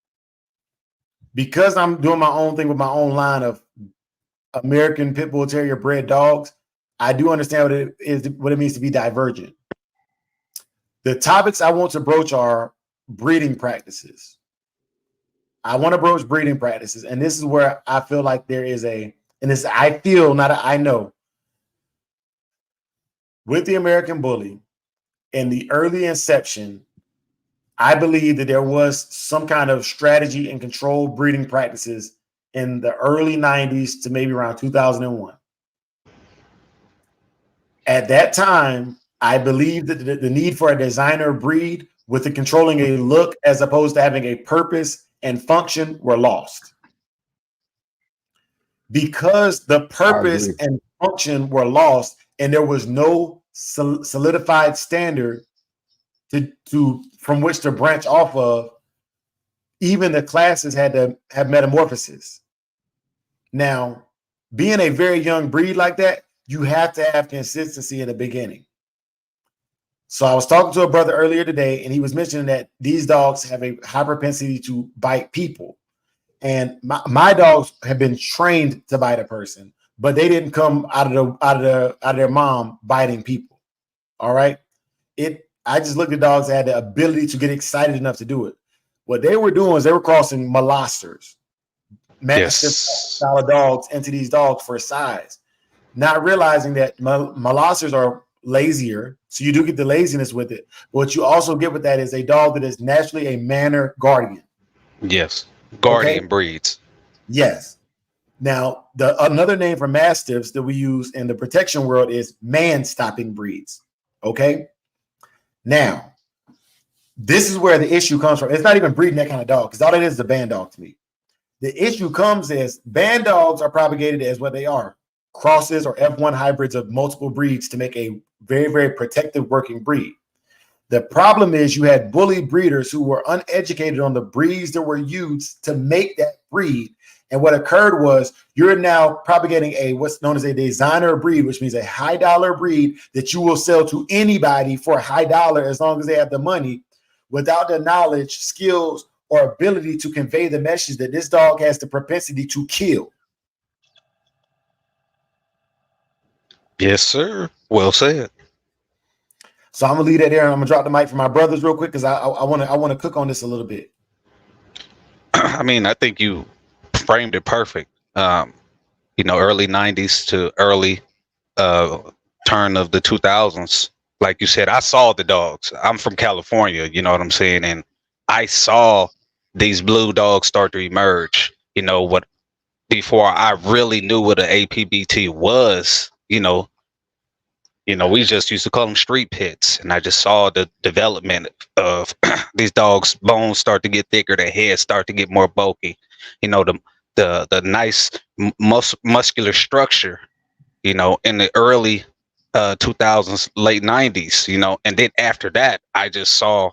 because I'm doing my own thing with my own line of American Pitbull Terrier bred dogs, I do understand what it means to be divergent. The topics I want to broach are breeding practices. I want to broach breeding practices, and this is where I feel like there is and this I feel, not I know, with the American bully in the early inception, I believe that there was some kind of strategy and controlled breeding practices in the early 90s to maybe around 2001. At that time, I believe that the need for a designer breed with the controlling a look as opposed to having a purpose and function were lost. Because the purpose and function were lost and there was no solidified standard to from which to branch off of, even the classes had to have metamorphosis. Now, being a very young breed like that, you have to have consistency in the beginning. So I was talking to a brother earlier today, and he was mentioning that these dogs have a high propensity to bite people. And my dogs have been trained to bite a person, but they didn't come out of their mom biting people. All right. I just looked at dogs that had the ability to get excited enough to do it. What they were doing is they were crossing molosters, mastiff style of dogs into these dogs for size, not realizing that molosters are lazier. So you do get the laziness with it. But what you also get with that is a dog that is naturally a manner guardian. Yes. Guardian breeds. Yes. Now, another name for mastiffs that we use in the protection world is man-stopping breeds. Okay. Now, this is where the issue comes from. It's not even breeding that kind of dog because all it is a band dog to me. The issue comes is band dogs are propagated as what they are, crosses or F1 hybrids of multiple breeds to make a very, very protective working breed. The problem is you had bully breeders who were uneducated on the breeds that were used to make that breed. And what occurred was you're now propagating what's known as a designer breed, which means a high dollar breed that you will sell to anybody for a high dollar as long as they have the money, without the knowledge, skills, or ability to convey the message that this dog has the propensity to kill. Yes, sir. Well said. So I'm gonna leave that there, and I'm gonna drop the mic for my brothers real quick because I want to cook on this a little bit. I mean, I think you framed it perfect. Early 90s to early turn of the 2000s. Like you said, I saw the dogs. I'm from California, you know what I'm saying? And I saw these blue dogs start to emerge, before I really knew what an APBT was, we just used to call them street pits. And I just saw the development of these dogs' bones start to get thicker, their heads start to get more bulky, the nice muscular structure, in the early 2000s, late 90s, and then after that, I just saw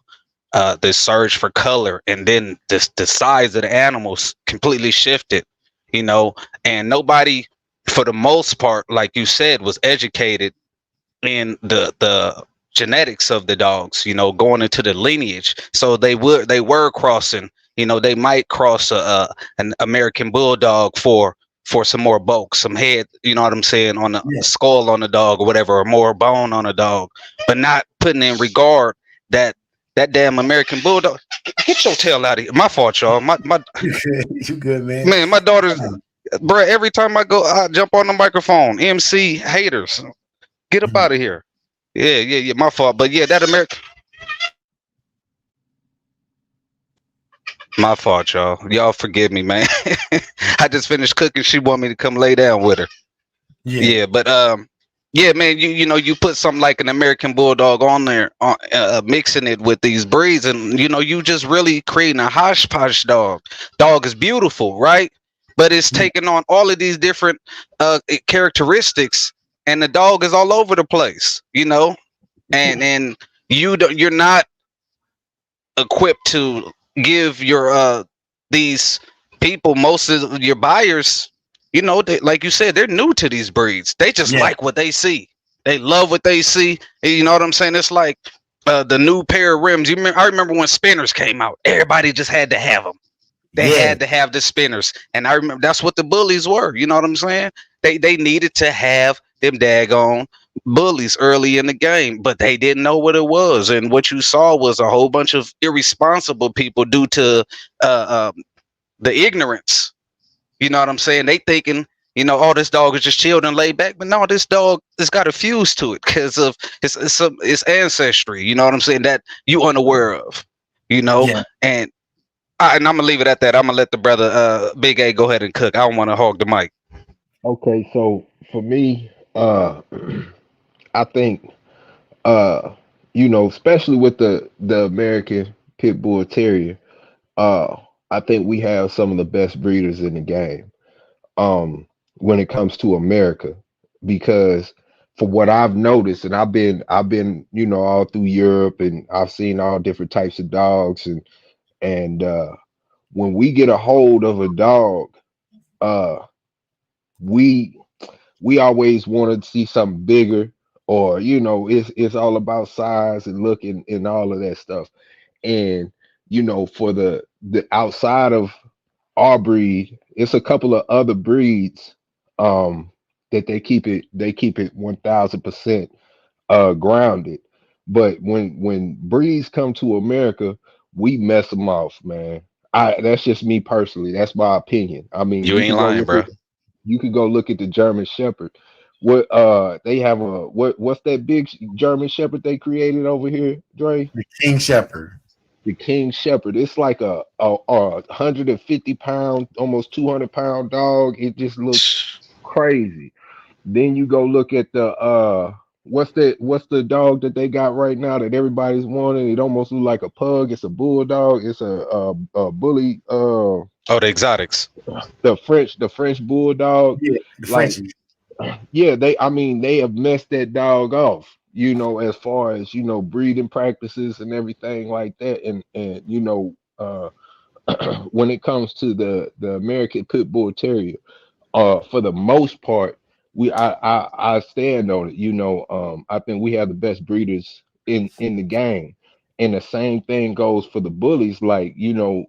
the surge for color, and then the size of the animals completely shifted, and nobody, for the most part, like you said, was educated in the genetics of the dogs, going into the lineage. So they were crossing, they might cross an American bulldog for for some more bulk, some head, you know what I'm saying, on the Yeah. skull on the dog or whatever, or more bone on a dog, but not putting in regard that that damn American bulldog. Get your tail out of here. My fault, y'all. My You good, man? man, my daughter's, bruh, every time I jump on the microphone, MC haters, get up out of here. Yeah, my fault. But yeah, that American. My fault, y'all. Y'all forgive me, man. I just finished cooking. She want me to come lay down with her. Yeah, but yeah, man. You know, you put something like an American Bulldog on there, mixing it with these breeds, and you know, you just really creating a hodgepodge dog. Dog is beautiful, right? But it's taking on all of these different characteristics, and the dog is all over the place. You know, and you're not equipped to give your these people, most of your buyers, you know, they, like you said, they're new to these breeds. They just like what they see. They love what they see. You know what I'm saying? It's like the new pair of rims. I remember when spinners came out. Everybody just had to have them. They had to have the spinners, and I remember that's what the bullies were. You know what I'm saying? They needed to have them daggone bullies early in the game, but they didn't know what it was. And what you saw was a whole bunch of irresponsible people due to the ignorance. You know what I'm saying? They thinking, you know, oh, this dog is just chilled and laid back, but no, this dog has got a fuse to it because of its ancestry. You know what I'm saying? That you unaware of. You know, and I'm gonna leave it at that. I'm gonna let the brother Big A go ahead and cook. I don't want to hog the mic. Okay, so for me, I think you know, especially with the American Pitbull Terrier, I think we have some of the best breeders in the game. When it comes to America, because for what I've noticed, and I've been, you know, all through Europe, and I've seen all different types of dogs, and when we get a hold of a dog, uh, we we always want to see something bigger, or you know, it's all about size and look and all of that stuff. And you know, for the outside of our breed, it's a couple of other breeds that they keep it 1000% grounded. But when breeds come to America, we mess them off, man. That's just me personally. That's my opinion. I mean, You ain't lying, bro. you could go look at the German Shepherd. What they have a what's that big German Shepherd they created over here, Dre? The King Shepherd. The King Shepherd. It's like a 150 pound, almost 200 pound dog. It just looks crazy. Then you go look at the what's the dog that they got right now that everybody's wanting? It almost looks like a pug. It's a bulldog. It's a bully. Oh, the exotics. The French bulldog. Yeah, the Like, Frenchies. yeah, they have messed that dog off, you know, as far as, you know, breeding practices and everything like that. And you know, when it comes to the American Pit Bull Terrier, for the most part, I stand on it. You know, I think we have the best breeders in the game, and the same thing goes for the bullies. Like, you know,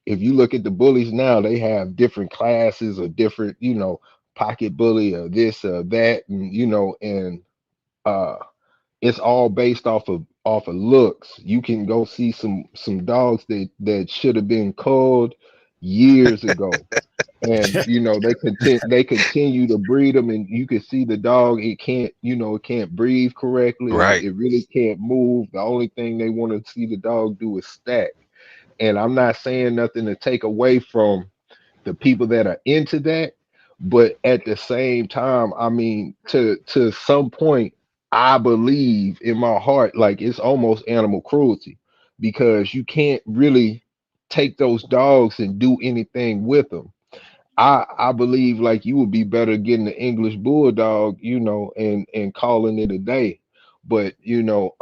if you look at the bullies now, they have different classes or different, you know, pocket bully or this or that, and you know, and uh it's all based off of looks. You can go see some dogs that should have been culled years ago, and you know, they continue to breed them, and you can see the dog, it can't, you know, it can't breathe correctly, Right. it really can't move. The only thing they want to see the dog do is stack. And I'm not saying nothing to take away from the people that are into that, but at the same time, I mean, to some point, I believe in my heart, like it's almost animal cruelty, because you can't really take those dogs and do anything with them. I believe like you would be better getting the English bulldog, you know, and calling it a day. But you know,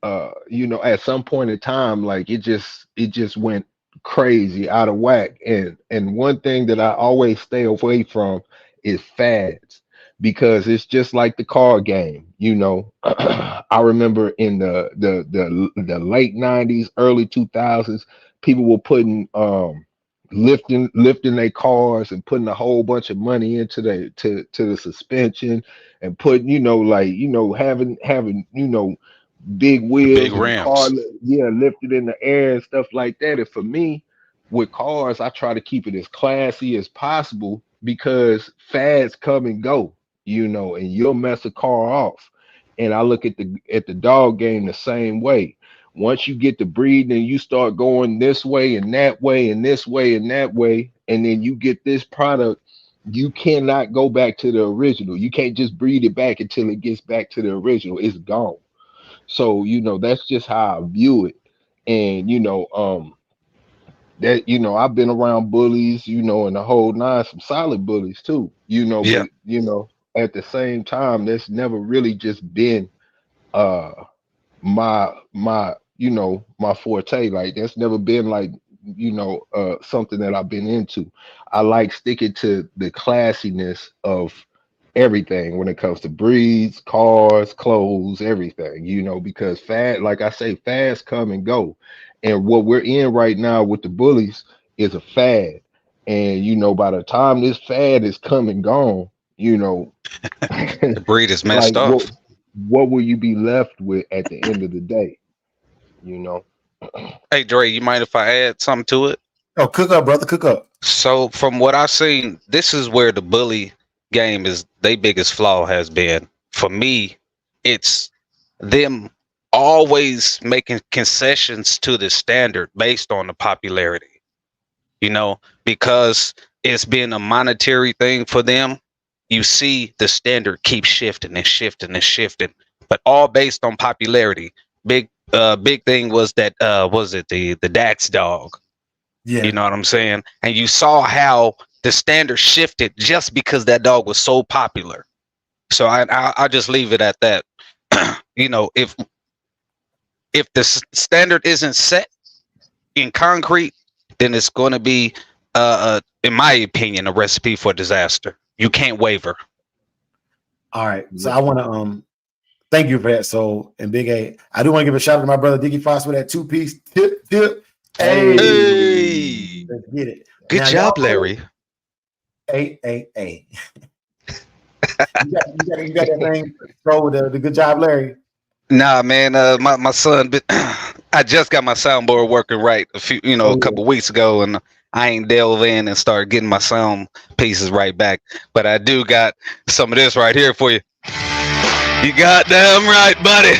at some point in time, like it just went crazy out of whack. And one thing that I always stay away from is fads, because it's just like the card game, you know. I remember in the late 90s, early 2000s, people were putting lifting their cars and putting a whole bunch of money into the suspension and putting, having big wheels Big and the car, rims. lifted in the air and stuff like that. And for me, with cars, I try to keep it as classy as possible because fads come and go, and you'll mess a car off. And I look at the dog game the same way. Once you get the breeding and you start going this way and that way and this way and that way, and then you get this product, you cannot go back to the original. You can't just breed it back until it gets back to the original. It's gone. So, that's just how I view it. And, that, I've been around bullies, and the whole nine, some solid bullies too, Yeah. but, at the same time, that's never really just been my my forte. Like that's never been like something that I've been into. I like sticking to the classiness of everything when it comes to breeds, cars, clothes, everything, because like I say, fads come and go. And what we're in right now with the bullies is a fad. And by the time this fad is come and gone, The breed is like messed off. what will you be left with at the end of the day? Hey, Dre, you mind if I add something to it? Oh, cook up, brother, cook up. So from what I've seen, this is where the bully game is their biggest flaw has been. For me, it's them always making concessions to the standard based on the popularity, because it's been a monetary thing for them. You see the standard keep shifting and shifting and shifting, but all based on popularity. Big thing was that was it the Dax dog? Yeah. You know what I'm saying? And you saw how the standard shifted just because that dog was so popular. So I'll just leave it at that. If the standard isn't set in concrete, then it's going to be, in my opinion, a recipe for disaster. You can't waver. All right. So I want to thank you for that. So, and Big A, I do want to give a shout out to my brother Diggy Foss with that 2-piece tip. Hey. Let's get it. Good Now, job, y'all- Larry. Hey. you got that thing? Throw with the good job, Larry. Nah, man. My son, I just got my soundboard working right a couple weeks ago, and I ain't delve in and start getting my sound pieces right back. But I do got some of this right here for you. You goddamn right, buddy.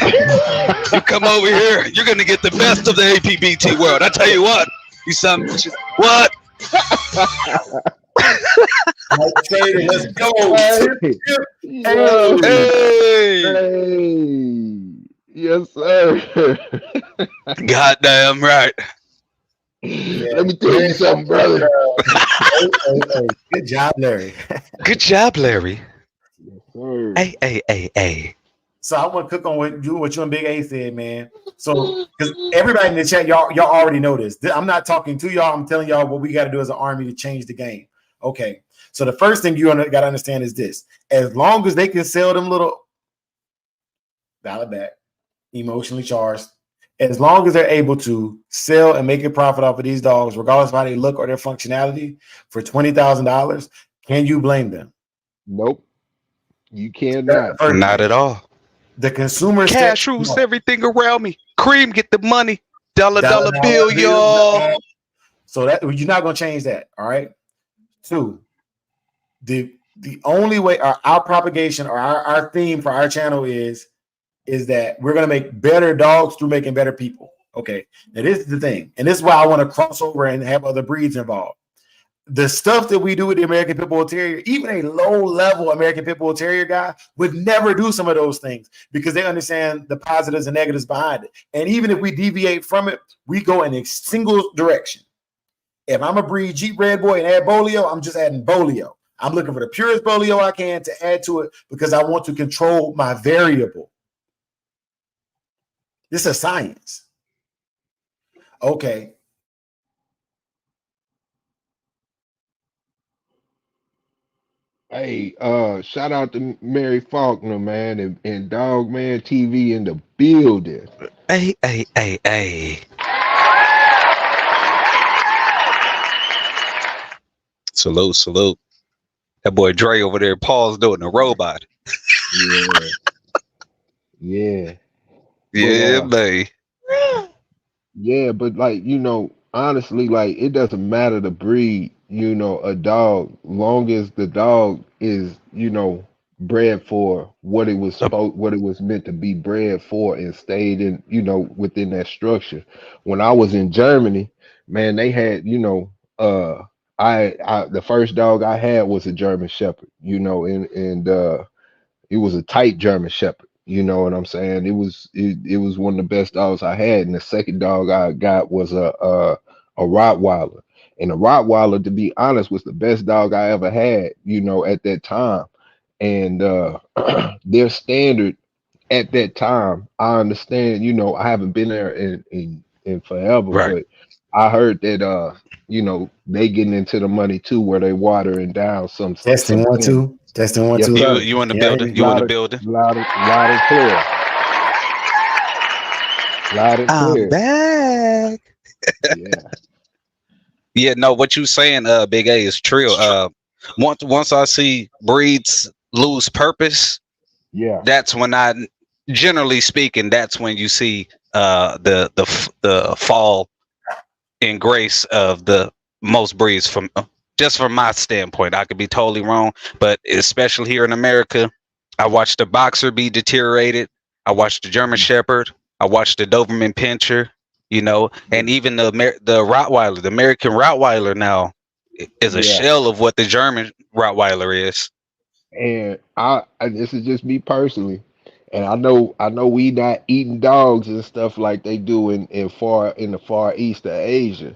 You come over here, you're gonna get the best of the APBT world. I tell you what, you some what? Let's go. Hey. Yes, sir. Goddamn right. Yeah. Let me tell you something, brother. Hey. Good job, Larry. Good job, Larry. Yes, sir. Hey. So I want to cook on what you and Big A said, man. So because everybody in the chat, y'all already know this. I'm not talking to y'all. I'm telling y'all what we got to do as an army to change the game. Okay. So the first thing you got to understand is this: as long as they can sell them little dollar back, emotionally charged, as long as they're able to sell and make a profit off of these dogs, regardless of how they look or their functionality, for $20,000, can you blame them? Nope. You cannot. Not at all. The consumer Cash rules everything around me. Cream, get the money. Dollar bill, y'all. So that you're not gonna change that. All right. 2, the only way our propagation or our theme for our channel is that we're gonna make better dogs through making better people. Okay. Now this is the thing, and this is why I want to cross over and have other breeds involved. The stuff that we do with the American Pitbull Terrier, even a low-level American Pitbull Terrier guy would never do some of those things because they understand the positives and negatives behind it. And even if we deviate from it, we go in a single direction. If I'm a breed Jeep Red Boy and add Bolio, I'm just adding Bolio. I'm looking for the purest Bolio I can to add to it because I want to control my variable. This is science. Okay. Hey, shout out to Mary Faulkner, man, and Dog Man TV in the building. Hey. Salute, salute. That boy Dre over there, Paul's doing a robot. Yeah, yeah. But Yeah, babe. yeah, but like, honestly, like it doesn't matter the breed, a dog, long as the dog is, bred for what it was meant to be bred for and stayed in, within that structure. When I was in Germany, man, they had, I the first dog I had was a German Shepherd, and it was a tight German Shepherd. You know what I'm saying? It was one of the best dogs I had. And the second dog I got was a Rottweiler. And the Rottweiler, to be honest, was the best dog I ever had, at that time. And their standard at that time, I understand, I haven't been there in forever, Right. but I heard that they getting into the money too, where they watering down some Testing one, pens. two. Testing one, Yes, two. sir. You in the Yeah. building? You in the building? Loud and clear. Loud and I'm clear. back. Yeah. Yeah, no, what you saying, Big A, is true. Once I see breeds lose purpose, Yeah. that's when generally speaking, that's when you see the fall in grace of the most breeds from just from my standpoint. I could be totally wrong, but especially here in America, I watched the boxer be deteriorated. I watched the German Shepherd. I watched the Doberman Pinscher. And even the Rottweiler, the American Rottweiler now is a Yeah. shell of what the German Rottweiler is. And this is just me personally. And I know we not eating dogs and stuff like they do in the far east of Asia.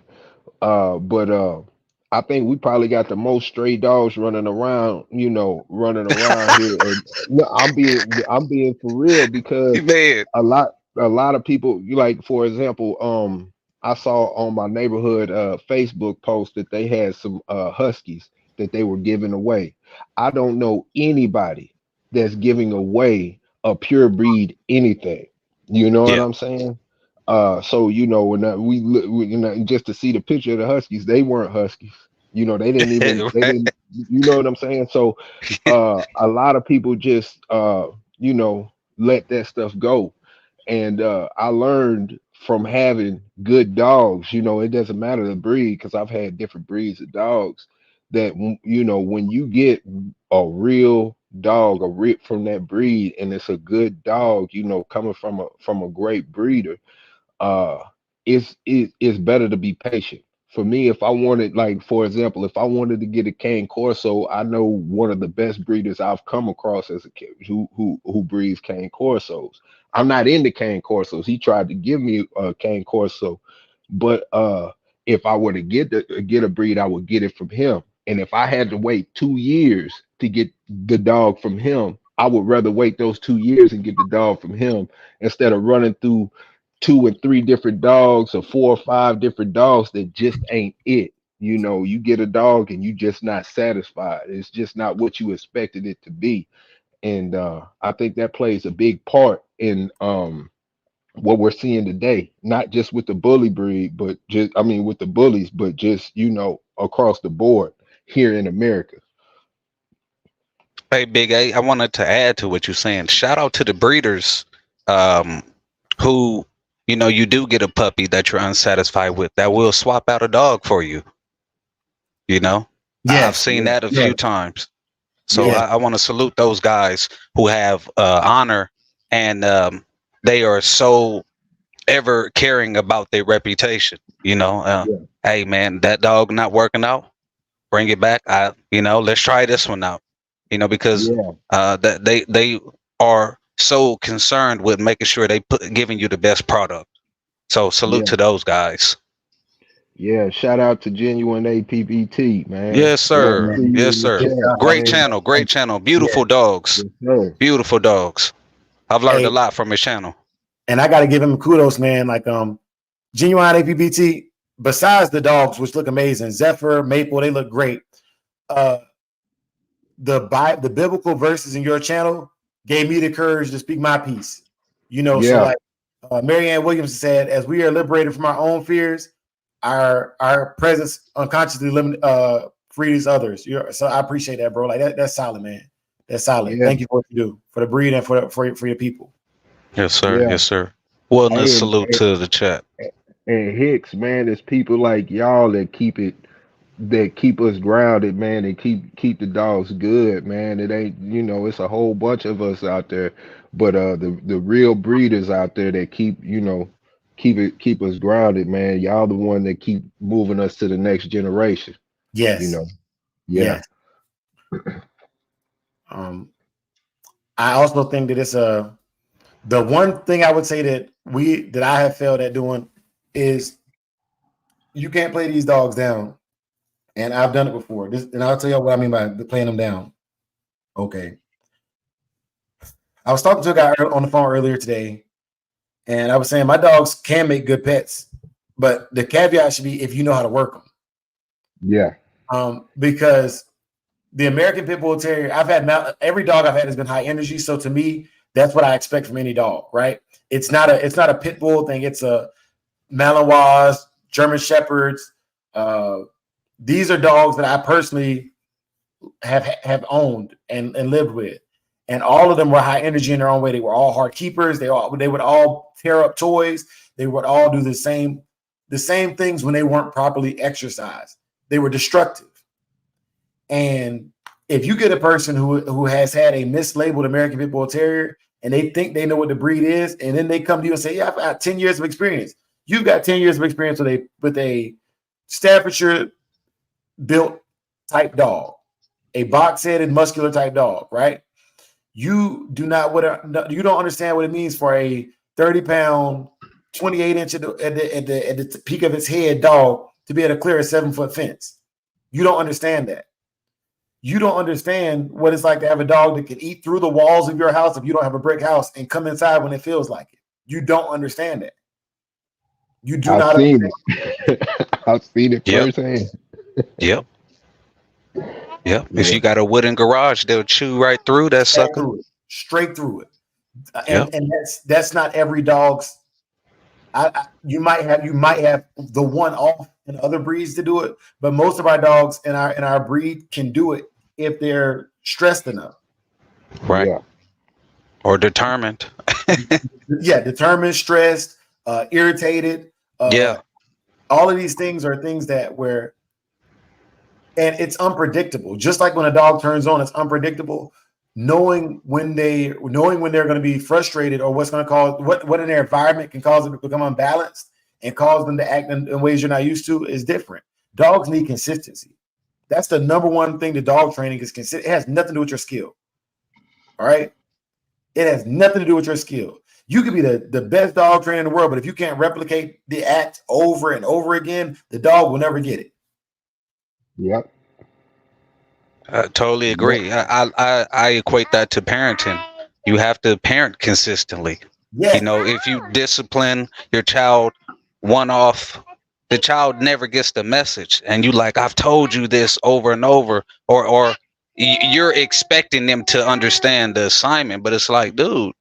But I think we probably got the most stray dogs running around, running around here. And no, I'm being for real because Man, a lot of people, like for example, I saw on my neighborhood Facebook post that they had some huskies that they were giving away. I don't know anybody that's giving away a pure breed anything. You know what yeah. I'm saying? So when just to see the picture of the huskies, they weren't huskies. They Right. didn't. You know what I'm saying? So a lot of people just let that stuff go. And I learned from having good dogs, it doesn't matter the breed, because I've had different breeds of dogs, that when you get a real dog, from that breed, and it's a good dog, coming from a great breeder, uh it's better to be patient. For me, if I wanted, like for example, if I wanted to get a cane corso, I know one of the best breeders I've come across as a kid who breeds cane corsos. I'm not into cane corsos. He tried to give me a cane corso, but if I were to get a breed, I would get it from him. And if I had to wait 2 years to get the dog from him, I would rather wait those 2 years and get the dog from him, instead of running through 2 and 3 different dogs, or 4 or 5 different dogs that just ain't it. You get a dog and you just not satisfied. It's just not what you expected it to be. And I think that plays a big part in what we're seeing today, not just with the bully breed, but just, I mean, with the bullies, but just, across the board here in America. Hey, Big A, I wanted to add to what you're saying. Shout out to the breeders who, you do get a puppy that you're unsatisfied with that will swap out a dog for you. I've Yes. seen that a few times. So Yeah. I want to salute those guys who have honor, and they are so ever caring about their reputation. Hey man, that dog not working out, bring it back. Let's try this one out. Because that they are so concerned with making sure giving you the best product. So salute to those guys. Yeah, shout out to Genuine APPT, man. Yes, sir. See you Yes, in the sir. chat, Great man. channel. Great channel. Beautiful dogs. Yes, sir. Beautiful dogs. I've learned a Hey, lot from his channel. and I got to give him kudos, man. Like Genuine APBT, besides the dogs, which look amazing, Zephyr, Maple, they look great. The biblical verses in your channel gave me the courage to speak my piece. So Yeah. like Marianne Williams said, as we are liberated from our own fears, our presence unconsciously free these others. So I appreciate that, bro. Like that's solid, man. That's solid. Thank you for what you do for the breed and for your people. Yes, sir. Yeah. Yes, sir. Wellness Hey, salute to the chat. and Hicks, man, there's people like y'all that keep us grounded, man, and keep the dogs good, man. It ain't, it's a whole bunch of us out there, but the real breeders out there that keep us grounded, man. Y'all the one that keep moving us to the next generation. Yes. Yeah. Yes. I also think that it's the one thing I would say that I have failed at doing is you can't play these dogs down. And I've done it before. And I'll tell you what I mean by playing them down. Okay. I was talking to a guy on the phone earlier today, and I was saying my dogs can make good pets, but the caveat should be if you know how to work them. Yeah. Because the American Pitbull Terrier, every dog I've had has been high energy. So to me, that's what I expect from any dog, right? It's not a pit bull thing. It's a Malinois, German Shepherds. These are dogs that I personally have owned and lived with, and all of them were high energy in their own way. They were all hard keepers. They would all tear up toys. They would all do the same things when they weren't properly exercised. They were destructive. And if you get a person who has had a mislabeled American Pit Bull Terrier and they think they know what the breed is, and then they come to you and say, "Yeah, I've got 10 years of experience." You've got 10 years of experience with a Staffordshire built type dog, a box-headed muscular type dog, right? You don't understand what it means for a 30-pound, 28-inch at the peak of its head dog to be able to clear a 7-foot fence. You don't understand that. You don't understand what it's like to have a dog that can eat through the walls of your house if you don't have a brick house and come inside when it feels like it. You don't understand that. You do not understand. I've seen it firsthand. Yep. If you got a wooden garage, they'll chew right through that sucker. Straight through it. And that's not every dog's. You might have the one off in other breeds to do it, but most of our dogs in our breed can do it if they're stressed enough. Right. Yeah. Or determined. Determined, stressed, irritated. All of these things are things and it's unpredictable. Just like when a dog turns on, it's unpredictable. Knowing when they're going to be frustrated or what's going to cause what in their environment can cause them to become unbalanced and cause them to act in ways you're not used to is different. Dogs need consistency. That's the number one thing to dog training is consistent. It has nothing to do with your skill. All right. It has nothing to do with your skill. You could be the best dog trainer in the world, but if you can't replicate the act over and over again, the dog will never get it. Yep. I totally agree. I equate that to parenting. You have to parent consistently. Yes. If you discipline your child one off, the child never gets the message. And you like, I've told you this over and over, or you're expecting them to understand the assignment, but it's like, dude,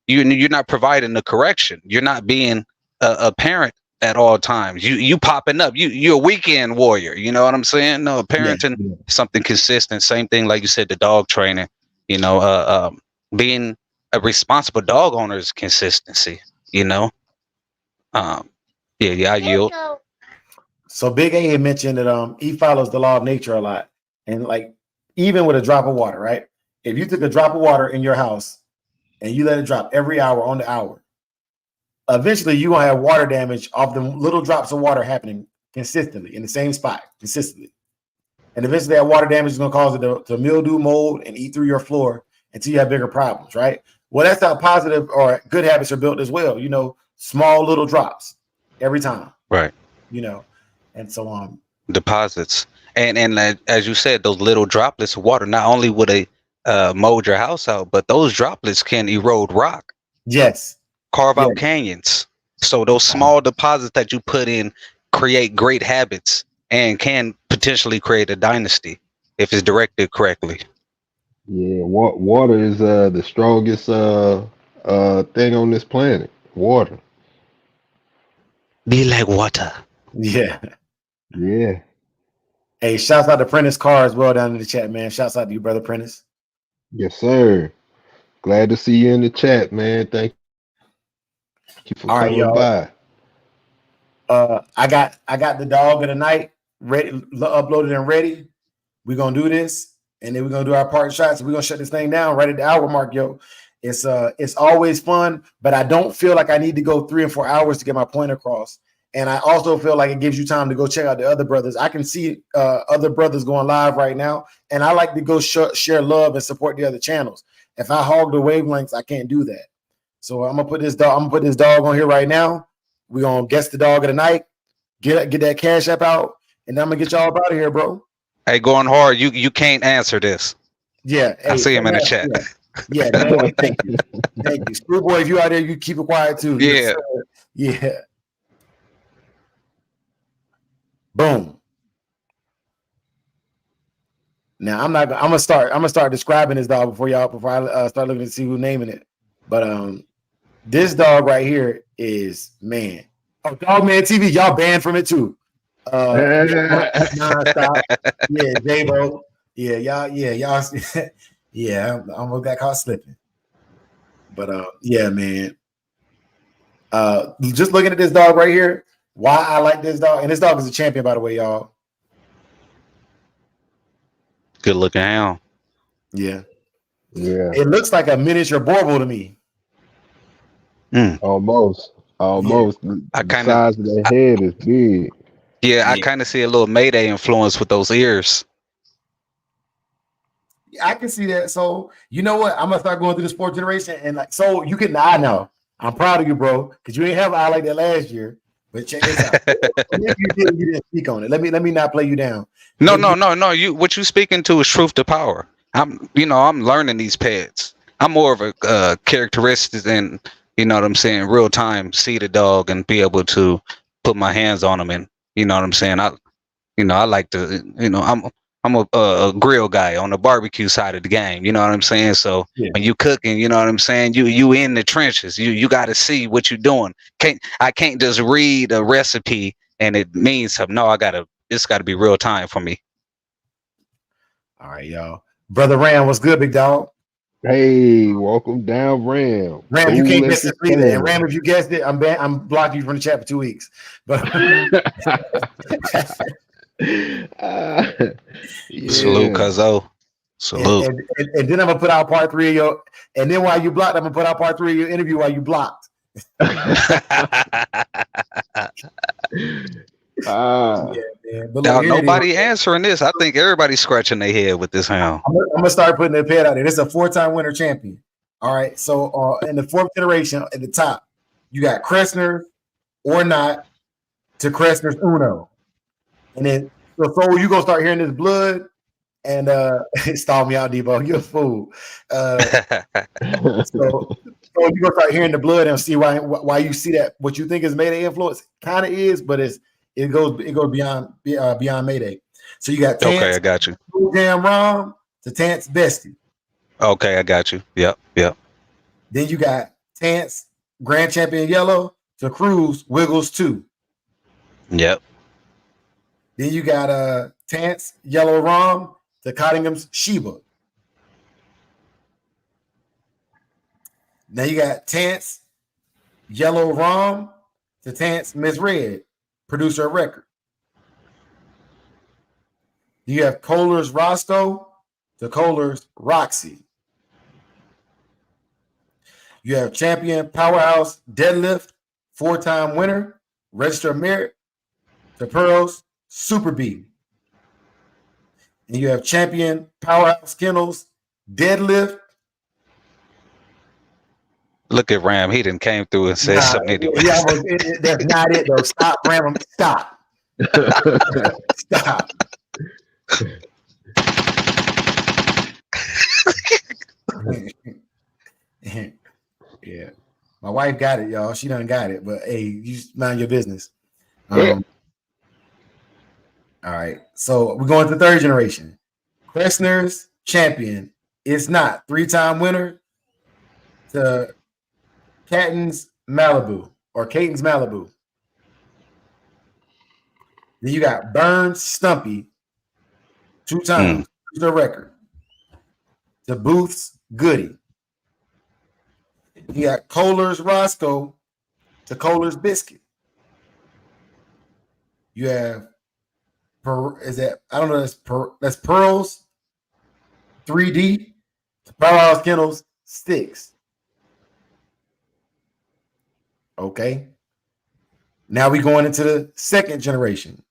you're not providing the correction. You're not being a parent at all times. You popping up. You're a weekend warrior. You know what I'm saying? No, parenting something consistent. Same thing like you said, the dog training. Being a responsible dog owner is consistency. I yield. So Big A had mentioned that he follows the law of nature a lot, and like even with a drop of water, right? If you took a drop of water in your house and you let it drop every hour on the hour, eventually you're going to have water damage off the little drops of water happening consistently in the same spot consistently. And eventually that water damage is going to cause it to mildew, mold, and eat through your floor until you have bigger problems, right? Well, that's how positive or good habits are built as well. Small little drops every time. Right. And so on. Deposits. And as you said, those little droplets of water, not only would they mold your house out, but those droplets can erode rock. Yes. Carve out canyons. So those small deposits that you put in create great habits and can potentially create a dynasty if it's directed correctly. Yeah, water is the strongest thing on this planet. Water. Be like water. Yeah. Yeah. Hey, shouts out to Prentice Carr as well down in the chat, man. Shouts out to you, brother Prentice. Yes, sir. Glad to see you in the chat, man. Thank you for All right, coming y'all. by. I got the dog of the night ready, uploaded and ready. We're gonna do this, and then we're gonna do our part shots. We're gonna shut this thing down right at the hour mark, yo. It's always fun, but I don't feel like I need to go 3 and 4 hours to get my point across. And I also feel like it gives you time to go check out the other brothers. I can see other brothers going live right now, and I like to go share love and support the other channels. If I hog the wavelengths, I can't do that. So I'm gonna put this dog on here right now. We're gonna guess the dog of the night, get that cash app out, and then I'm gonna get y'all up out of here, bro. Hey, going hard. You can't answer this. Yeah, I see him in the chat. Yeah, man, thank you. Screwboy, if you out there, you keep it quiet too. Yeah. Yeah. Boom. Now I'm gonna start describing this dog before I start looking to see who's naming it. But this dog right here is, man. Oh, Dogman TV, y'all banned from it too. Nonstop. Yeah, J-Bo. Yeah, y'all, yeah, I almost got caught slipping. But yeah, man. Just looking at this dog right here, why I like this dog, and this dog is a champion, by the way, y'all. Good looking hound. Yeah. Yeah. It looks like a miniature Borbal to me. Almost. Yeah. The size of their head is big. Yeah, I kind of see a little Mayday influence with those ears. I can see that. So you know what? I'm gonna start going through the sport generation, and like, so you can. I know. I'm proud of you, bro, because you ain't have an eye like that last year. But check this out. you didn't speak on it. Let me not play you down. No. What you speaking to is truth to power. I'm learning these pets. I'm more of a characteristics and, you know what I'm saying, real time see the dog and be able to put my hands on them, and you know what I'm saying. I like to, I'm a grill guy on the barbecue side of the game. You know what I'm saying? So when you cooking, you know what I'm saying, you in the trenches. You got to see what you're doing. I can't just read a recipe and it means something. No, it's got to be real time for me. All right, y'all. Brother Ram, what's good, big dog? Hey, welcome down, Ram. Ram, you can't guess this either. And Ram, if you guessed it, I'm blocking you from the chat for 2 weeks. But Salute, Cuzzo. Salute. And then I'm gonna put out part 3 of your. And then while you blocked, I'm gonna put out part 3 of your interview while you blocked. Now, nobody answering this. I think everybody's scratching their head with this hound. I'm gonna start putting the pet out there. This is a 4-time winner champion. All right. So in the 4th generation at the top, you got Kressner or not to Kressner's Uno. And then so you're gonna start hearing this blood and stall me out, Debo. You're a fool. So you're gonna start hearing the blood and see why you see that what you think is Mayday influence kind of is, but it goes beyond Mayday. So you got Tance, okay, I got you. Jam Rom to Tance Bestie. Okay, I got you. Yep. Then you got Tance Grand Champion Yellow to Cruz Wiggles 2. Yep. Then you got Tance Yellow Rom to Cottingham's Sheba. Now you got Tance Yellow Rom to Tance Miss Red, producer of record. You have Kohler's Roscoe to Kohler's Roxy. You have Champion Powerhouse Deadlift, 4-time winner, Register of Merit to Pearls Super B. And you have Champion Powerhouse Kennels Deadlift. Look at Ram. He didn't came through and said something anyway. That's not it, though. Stop, Ram. Stop. Stop. Yeah. My wife got it, y'all. She done got it. But, hey, you just mind your business. All right. So we're going to the 3rd generation. Kressner's champion is not 3-time winner to Catton's Malibu or Caton's Malibu. Then you got Burns Stumpy 2 times. Here's the record. To Booth's Goody. You got Kohler's Roscoe to Kohler's Biscuit. You have that's Pearls 3D to Powerhouse Kennels Sticks. Okay. Now we going into the second generation.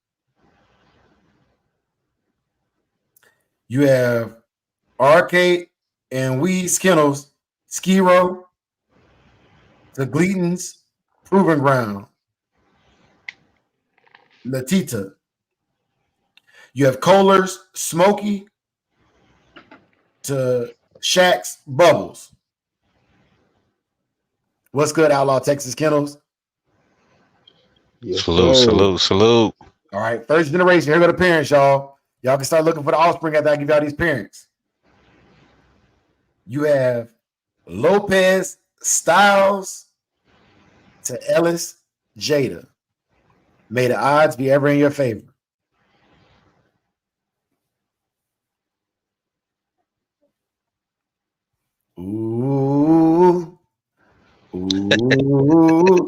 You have Arcade and Weeds Kennels Ski Row to Gleaton's Proving Ground. Latita. You have Kohler's Smoky to Shaq's Bubbles. What's good, Outlaw Texas Kennels? Yes, Salute. All right, first generation. Here go the parents, y'all. Y'all can start looking for the offspring after I give y'all these parents. You have Lopez Styles to Ellis Jada. May the odds be ever in your favor. Ooh. Ooh.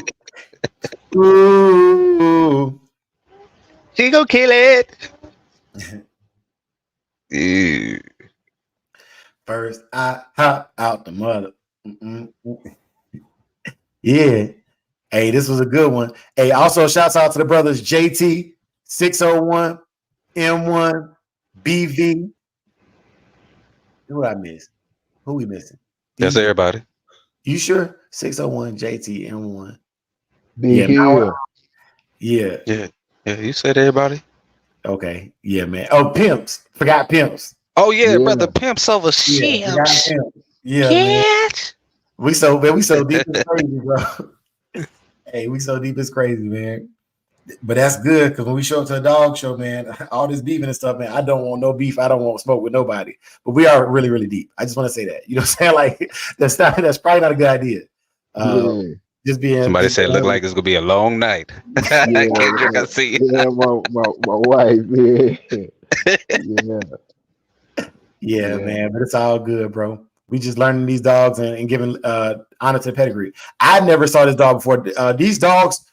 Ooh. She gonna kill it. Yeah. First, I hop out the mother. Yeah. Hey, this was a good one. Hey, also shouts out to the brothers JT, 601, M1, BV. Who I miss? Who we missing? That's everybody. You sure? 601, JT, M1. Big Hill. Yeah. Yeah, you said everybody. Okay. Yeah, man. Oh, Pimps. Forgot Pimps. Oh yeah, brother, Pimps over Yeah, Shims. yeah, man. We so deep it's crazy, bro. Hey, we so deep it's crazy, man. But that's good because when we show up to a dog show, man, all this beefing and stuff, man, I don't want no beef. I don't want smoke with nobody. But we are really, really deep. I just want to say that. You know what I'm saying? Like that's probably not a good idea. Just being Somebody said look like it's gonna be a long night. Kendrick, I see. Yeah, my wife. Yeah, man. But it's all good, bro. We just learning these dogs and giving honor to the pedigree. I never saw this dog before. These dogs,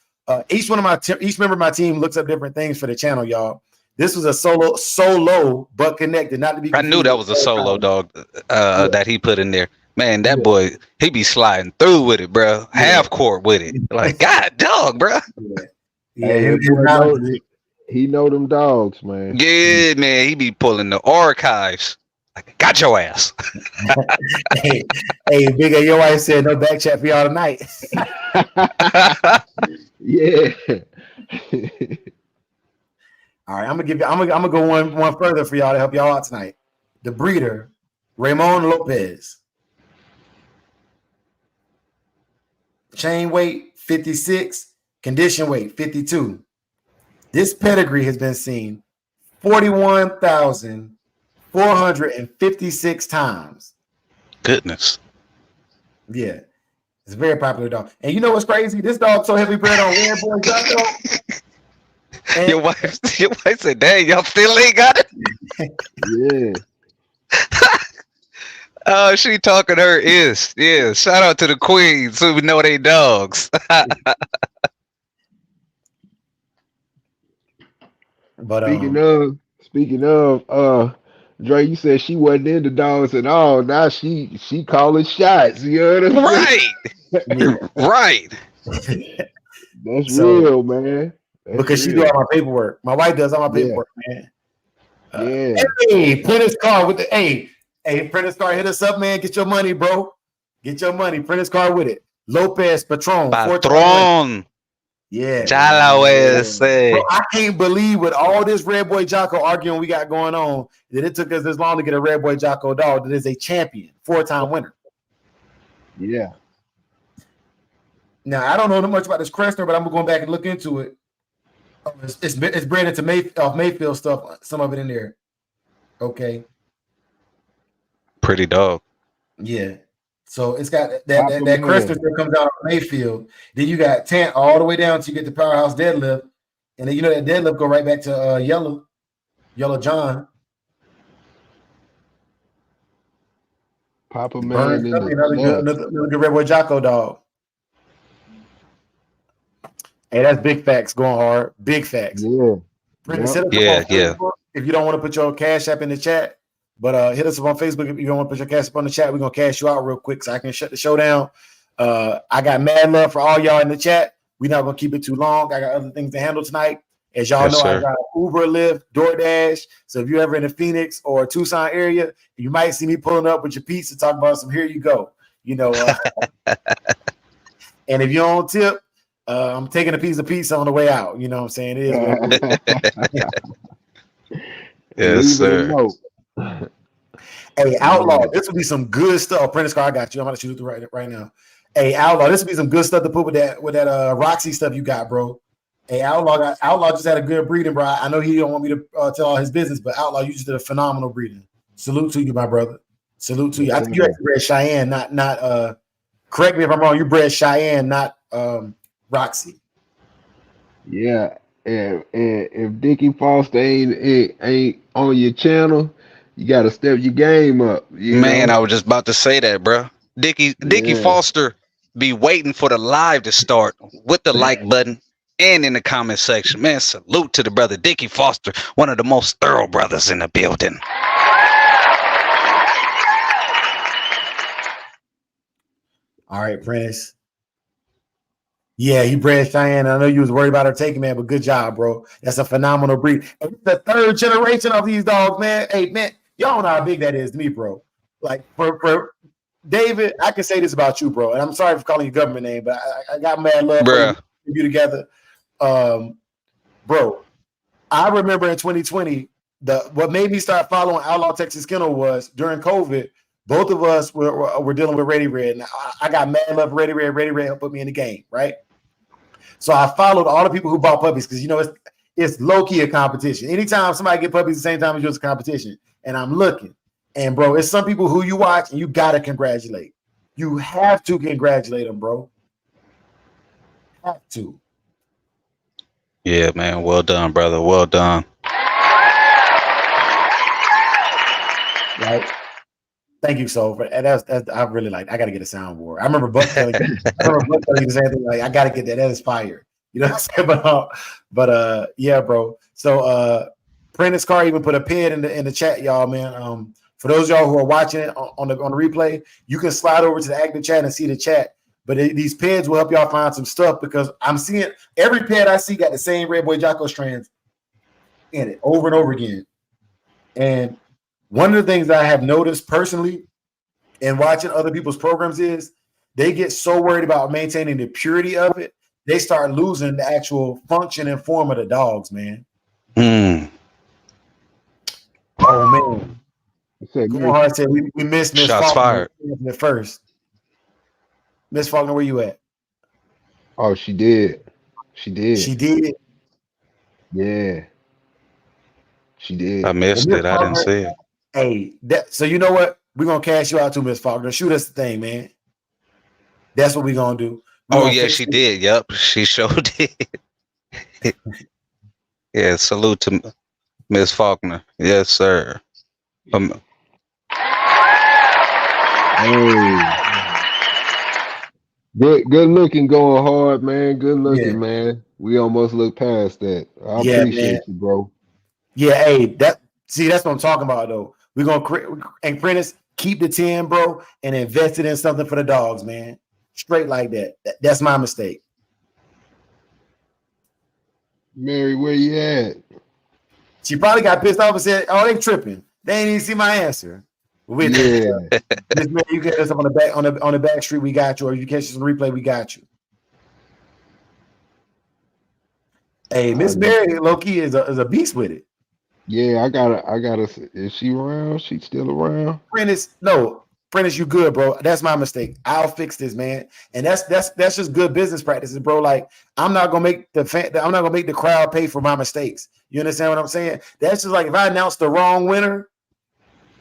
each member of my team looks up different things for the channel, y'all. This was a solo but connected. Not to be. I knew that was a solo dog that he put in there. Man, that boy, he be sliding through with it, bro. Half court with it. Like, God, dog, bro. He know them dogs, man. Yeah, man, he be pulling the archives. Like, got your ass. hey, Big A, your wife said no back chat for y'all tonight. Yeah. All right, I'm gonna go one further for y'all to help y'all out tonight. The breeder, Ramon Lopez. Chain weight 56, condition weight 52. This pedigree has been seen 41,456 times. Goodness. Yeah, it's a very popular dog. And you know what's crazy? This dog's so heavy bred on Red Boy Jocko. Your wife said, "Dang, y'all still ain't got it." Yeah. Oh, she talking her ears. Yeah, shout out to the queens who know they dogs. But speaking of, Dre, you said she wasn't into dogs at all. Now she calling shots. You know what I'm saying? Right. That's real, man. Because she do all my paperwork. My wife does all my paperwork, man. Hey, Prentice Car with the Hey, Prentice Car, hit us up, man. Get your money, bro. Get your money. Prentice Car with it. Lopez Patron. Yeah. Bro, I can't believe with all this Red Boy Jocko arguing we got going on that it took us this long to get a Red Boy Jocko dog that is a champion, 4-time winner. Yeah. Now, I don't know much about this Crestner, but I'm going back and look into it. It's bred into Mayfield stuff, some of it in there. Okay. Pretty dog. Yeah. So it's got that Crestner that comes out of Mayfield. Then you got Tant all the way down till you get the Powerhouse Deadlift. And then you know that deadlift go right back to Yellow John. Papa Burn Man in something, the chat. another good Red Boy Jocko dog. Hey, that's big facts going hard. Big facts. Yeah. Prentice, Yep. hit us up Yeah, on yeah. Facebook if you don't want to put your cash app in the chat. But hit us up on Facebook if you don't want to put your cash up on the chat. We're gonna cash you out real quick so I can shut the show down. I got mad love for all y'all in the chat. We're not gonna keep it too long. I got other things to handle tonight. As y'all Yes, know, sir. I got Uber, Lyft, DoorDash. So if you're ever in the Phoenix or Tucson area, you might see me pulling up with your pizza, talking about some. Here you go. You know. And if you don't tip, I'm taking a piece of pizza on the way out. You know what I'm saying? It is what it is. Yes, Leave it a sir. note. Hey, Outlaw, this would be some good stuff. Apprentice Car, I got you. I'm about to shoot it right now. Hey, Outlaw, this would be some good stuff to put with that Roxy stuff you got, bro. Hey, Outlaw just had a good breeding, bro. I know he don't want me to tell all his business, but Outlaw, you just did a phenomenal breeding. Salute to you, my brother. Salute to you. I think you actually bred Cheyenne, not correct me if I'm wrong. You bred Cheyenne, not Roxy. Yeah. And if Dickie Foster ain't on your channel, you gotta step your game up. Man, I was just about to say that, bro. Dickie Foster be waiting for the live to start with the like button and in the comment section. Man, salute to the brother Dickie Foster, one of the most thorough brothers in the building. All right, Prentice. Yeah, he bred Cheyenne. I know you was worried about her taking, man, but good job, bro. That's a phenomenal breed. And it's the third generation of these dogs, man. Hey, man, y'all know how big that is to me, bro. Like for David, I can say this about you, bro. And I'm sorry for calling you government name, but I got mad love for you together. Bro, I remember in 2020, what made me start following Outlaw Texas Kennel was during COVID. Both of us were dealing with Ready Red. And I got mad love for Ready Red. Ready Red helped put me in the game, right? So I followed all the people who bought puppies because, you know, it's low-key a competition. Anytime somebody get puppies at the same time as you, it's a competition. And I'm looking. And, bro, it's some people who you watch and you got to congratulate. You have to congratulate them, bro. Have to. Yeah, man. Well done, brother. Well done. Right? Thank you, so and that's I really like. I got to get a soundboard. I remember Buck telling you the same thing. Like I got to get that. That is fire. You know what I'm saying? But yeah, bro. So Prentice Car even put a pin in the chat, y'all, man. For those of y'all who are watching it on the replay, you can slide over to the active chat and see the chat. But these pads will help y'all find some stuff because I'm seeing every pad I see got the same Red Boy Jocko strands in it over and over again. And one of the things that I have noticed personally in watching other people's programs is they get so worried about maintaining the purity of it, they start losing the actual function and form of the dogs, man. Oh, man. Goldhart said we missed Miss Shots Faulkner fired. at first. Miss Faulkner, where you at? Oh, she did. She did. She did. Yeah. She did. I missed it. I didn't see it. Hey, so you know what? We're gonna cash you out too, Miss Faulkner. Shoot us the thing, man. That's what we're gonna do. Yeah, she did. Yep, she sure did. Yeah, salute to Miss Faulkner. Yes, sir. Good looking, going hard, man. Good looking, man. We almost looked past that. I appreciate you, bro. Yeah, hey, that's what I'm talking about, though. We're gonna and Prentice, keep the 10, bro, and invest it in something for the dogs, man. Straight like that. That's my mistake. Mary, where you at? She probably got pissed off and said, "Oh, they tripping. They ain't even see my answer." With Miss Mary, you get us up on the back street, we got you, or you catch us on the replay, we got you. Hey, Miss Mary, low-key is a beast with it. Yeah, I gotta. Is she around? She still around? Prentice, you good, bro. That's my mistake. I'll fix this, man. And that's just good business practices, bro. Like I'm not gonna make the crowd pay for my mistakes. You understand what I'm saying? That's just like if I announce the wrong winner,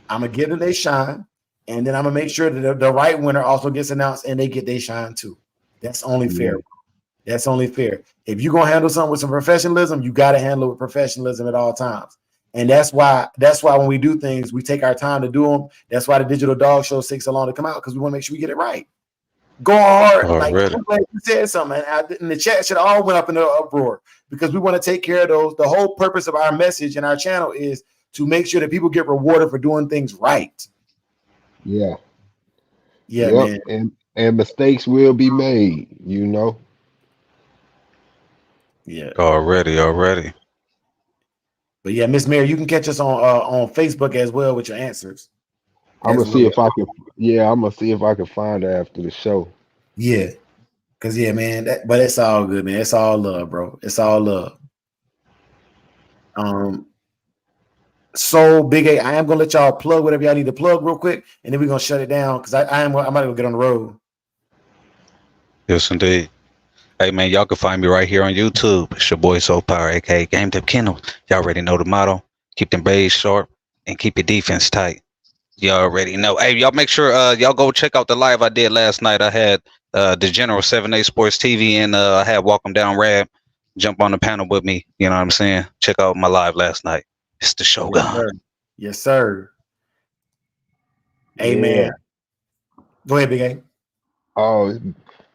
I'm gonna give them their shine, and then I'm gonna make sure that the right winner also gets announced and they get their shine too. That's only fair. Bro. That's only fair. If you're gonna handle something with some professionalism, you gotta handle it with professionalism at all times. And that's why when we do things, we take our time to do them. That's why the digital dog show takes so long to come out, because we want to make sure we get it right. Go hard. Like Already. you said something, and the chat should all went up in the uproar, because we want to take care of those. The whole purpose of our message and our channel is to make sure that people get rewarded for doing things right. Yeah. Yeah, Yep. man. And mistakes will be made, you know. Yeah. Already. But yeah, Miss Mary, you can catch us on Facebook as well with your answers. I'm gonna see if I can. Yeah, I'm gonna see if I can find her after the show. Yeah, cause yeah, man. But it's all good, man. It's all love, bro. It's all love. So Big A, I am gonna let y'all plug whatever y'all need to plug real quick, and then we're gonna shut it down, because I might go get on the road. Yes, indeed. Hey, man, y'all can find me right here on YouTube. It's your boy Soul Power, aka Game Tip Kennels. Y'all already know the motto: keep them bays sharp and keep your defense tight. Y'all already know. Hey, y'all make sure y'all go check out the live I did last night. I had the General 7A Sports TV, and I had Walk 'em Down Rab jump on the panel with me. You know what I'm saying? Check out my live last night. It's the Shogun. Yes, sir. Amen. Yeah. Go ahead, Big A. Oh,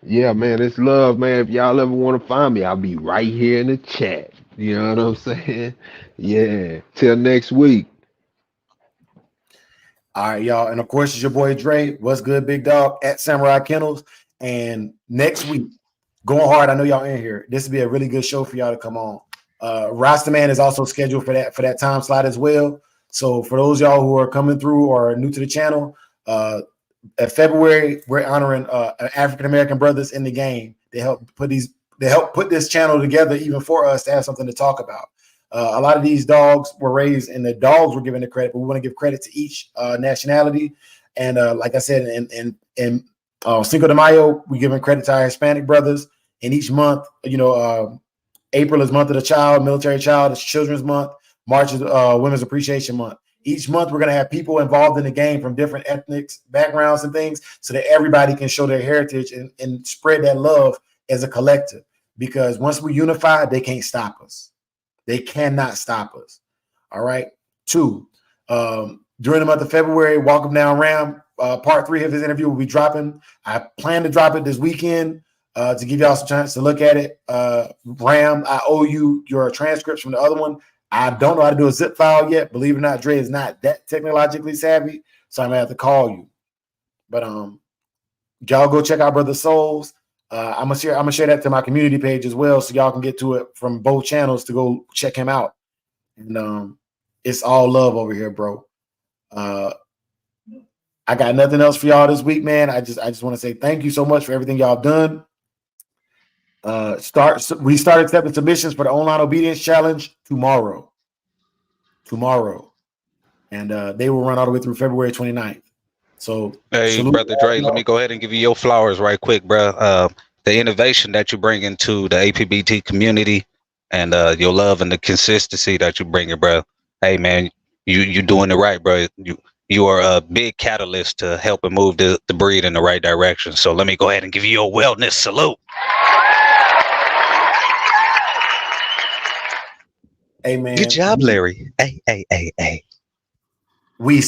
yeah, man. It's love, man. If y'all ever want to find me, I'll be right here in the chat. You know what I'm saying? Yeah. Till next week. All right, y'all. And of course, it's your boy Dre. What's good, big dog, at Samurai Kennels. And next week, going hard. I know y'all in here. This will be a really good show for y'all to come on. Rasta Man is also scheduled for that time slot as well. So for those y'all who are coming through or are new to the channel, at February, we're honoring African American brothers in the game. They help put this channel together, even for us to have something to talk about. A lot of these dogs were raised, and the dogs were given the credit, but we want to give credit to each nationality. And like I said, in Cinco de Mayo, we're giving credit to our Hispanic brothers. And each month, April is Month of the Child, Military Child. It's Children's Month. March is Women's Appreciation Month. Each month, we're going to have people involved in the game from different ethnic backgrounds and things, so that everybody can show their heritage and spread that love as a collective. Because once we unify, they can't stop us. They cannot stop us. All right. 2, during the month of February, Walk 'em Down Ram, part 3 of his interview will be dropping. I plan to drop it this weekend to give y'all some chance to look at it. Ram, I owe you your transcripts from the other one. I don't know how to do a zip file yet. Believe it or not, Dre is not that technologically savvy, so I'm gonna have to call you. But y'all go check out Brother Souls. I'm gonna share that to my community page as well, so y'all can get to it from both channels to go check him out. And it's all love over here, bro. I got nothing else for y'all this week, man. I just want to say thank you so much for everything y'all done. We started accepting submissions for the online obedience challenge tomorrow, and they will run all the way through February 29th. So, hey, Brother Dre, let me go ahead and give you your flowers right quick, bro. The innovation that you bring into the APBT community, and your love and the consistency that you bring it, bro. Hey, man, you doing it right, bro. You are a big catalyst to help and move the breed in the right direction. So let me go ahead and give you your wellness salute. Hey, man. Good job, Larry. Hey. We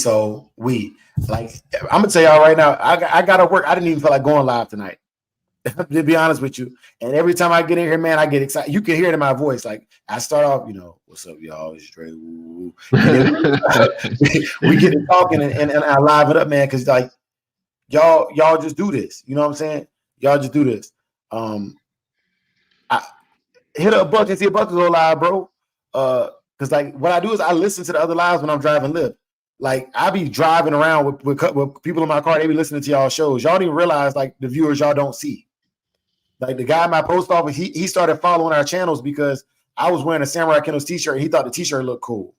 like, I'm gonna tell y'all right now, I gotta work. I didn't even feel like going live tonight, to be honest with you. And every time I get in here, man, I get excited. You can hear it in my voice. Like, I start off, what's up, y'all? It's Dre. We get it talking and I live it up, man, because like y'all just do this. You know what I'm saying? Y'all just do this. I hit a buck and see a buck go live, bro. Because like what I do is I listen to the other lives when I'm driving Lyft. Like I be driving around with people in my car. They be listening to y'all shows. Y'all don't even realize like the viewers y'all don't see. Like the guy in my post office, he started following our channels because I was wearing a Samurai Kennels t-shirt and he thought the t-shirt looked cool.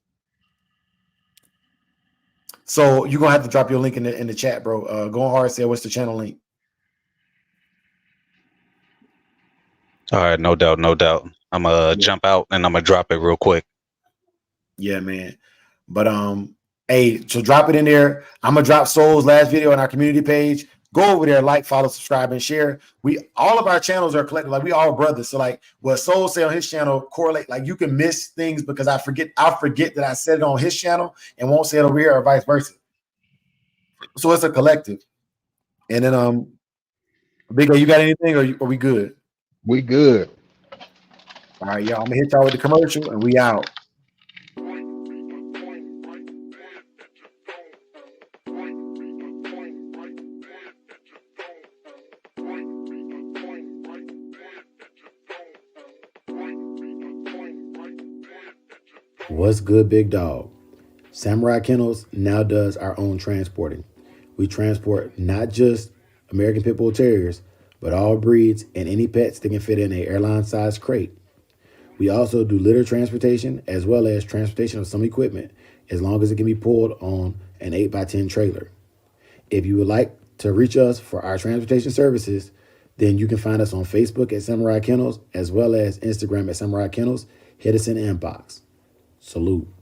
So you're gonna have to drop your link in the chat, bro. Going hard said, what's the channel link? All right, no doubt. I'm gonna jump out and I'm gonna drop it real quick. Yeah, man. But hey, so drop it in there. I'm gonna drop Soul's last video on our community page. Go over there, like, follow, subscribe, and share. All of our channels are collected. Like, we all brothers. So like what Soul say on his channel correlate. Like, you can miss things because I forget that I said it on his channel and won't say it over here, or vice versa. So it's a collective. And then Big O, you got anything, or are we good? We good. All right, y'all. I'm gonna hit y'all with the commercial, and we out. What's good, big dog? Samurai Kennels now does our own transporting. We transport not just American Pitbull Terriers, but all breeds and any pets that can fit in a airline-sized crate. We also do litter transportation as well as transportation of some equipment, as long as it can be pulled on an 8x10 trailer. If you would like to reach us for our transportation services, then you can find us on Facebook at Samurai Kennels as well as Instagram at Samurai Kennels. Hit us in the inbox. Salute.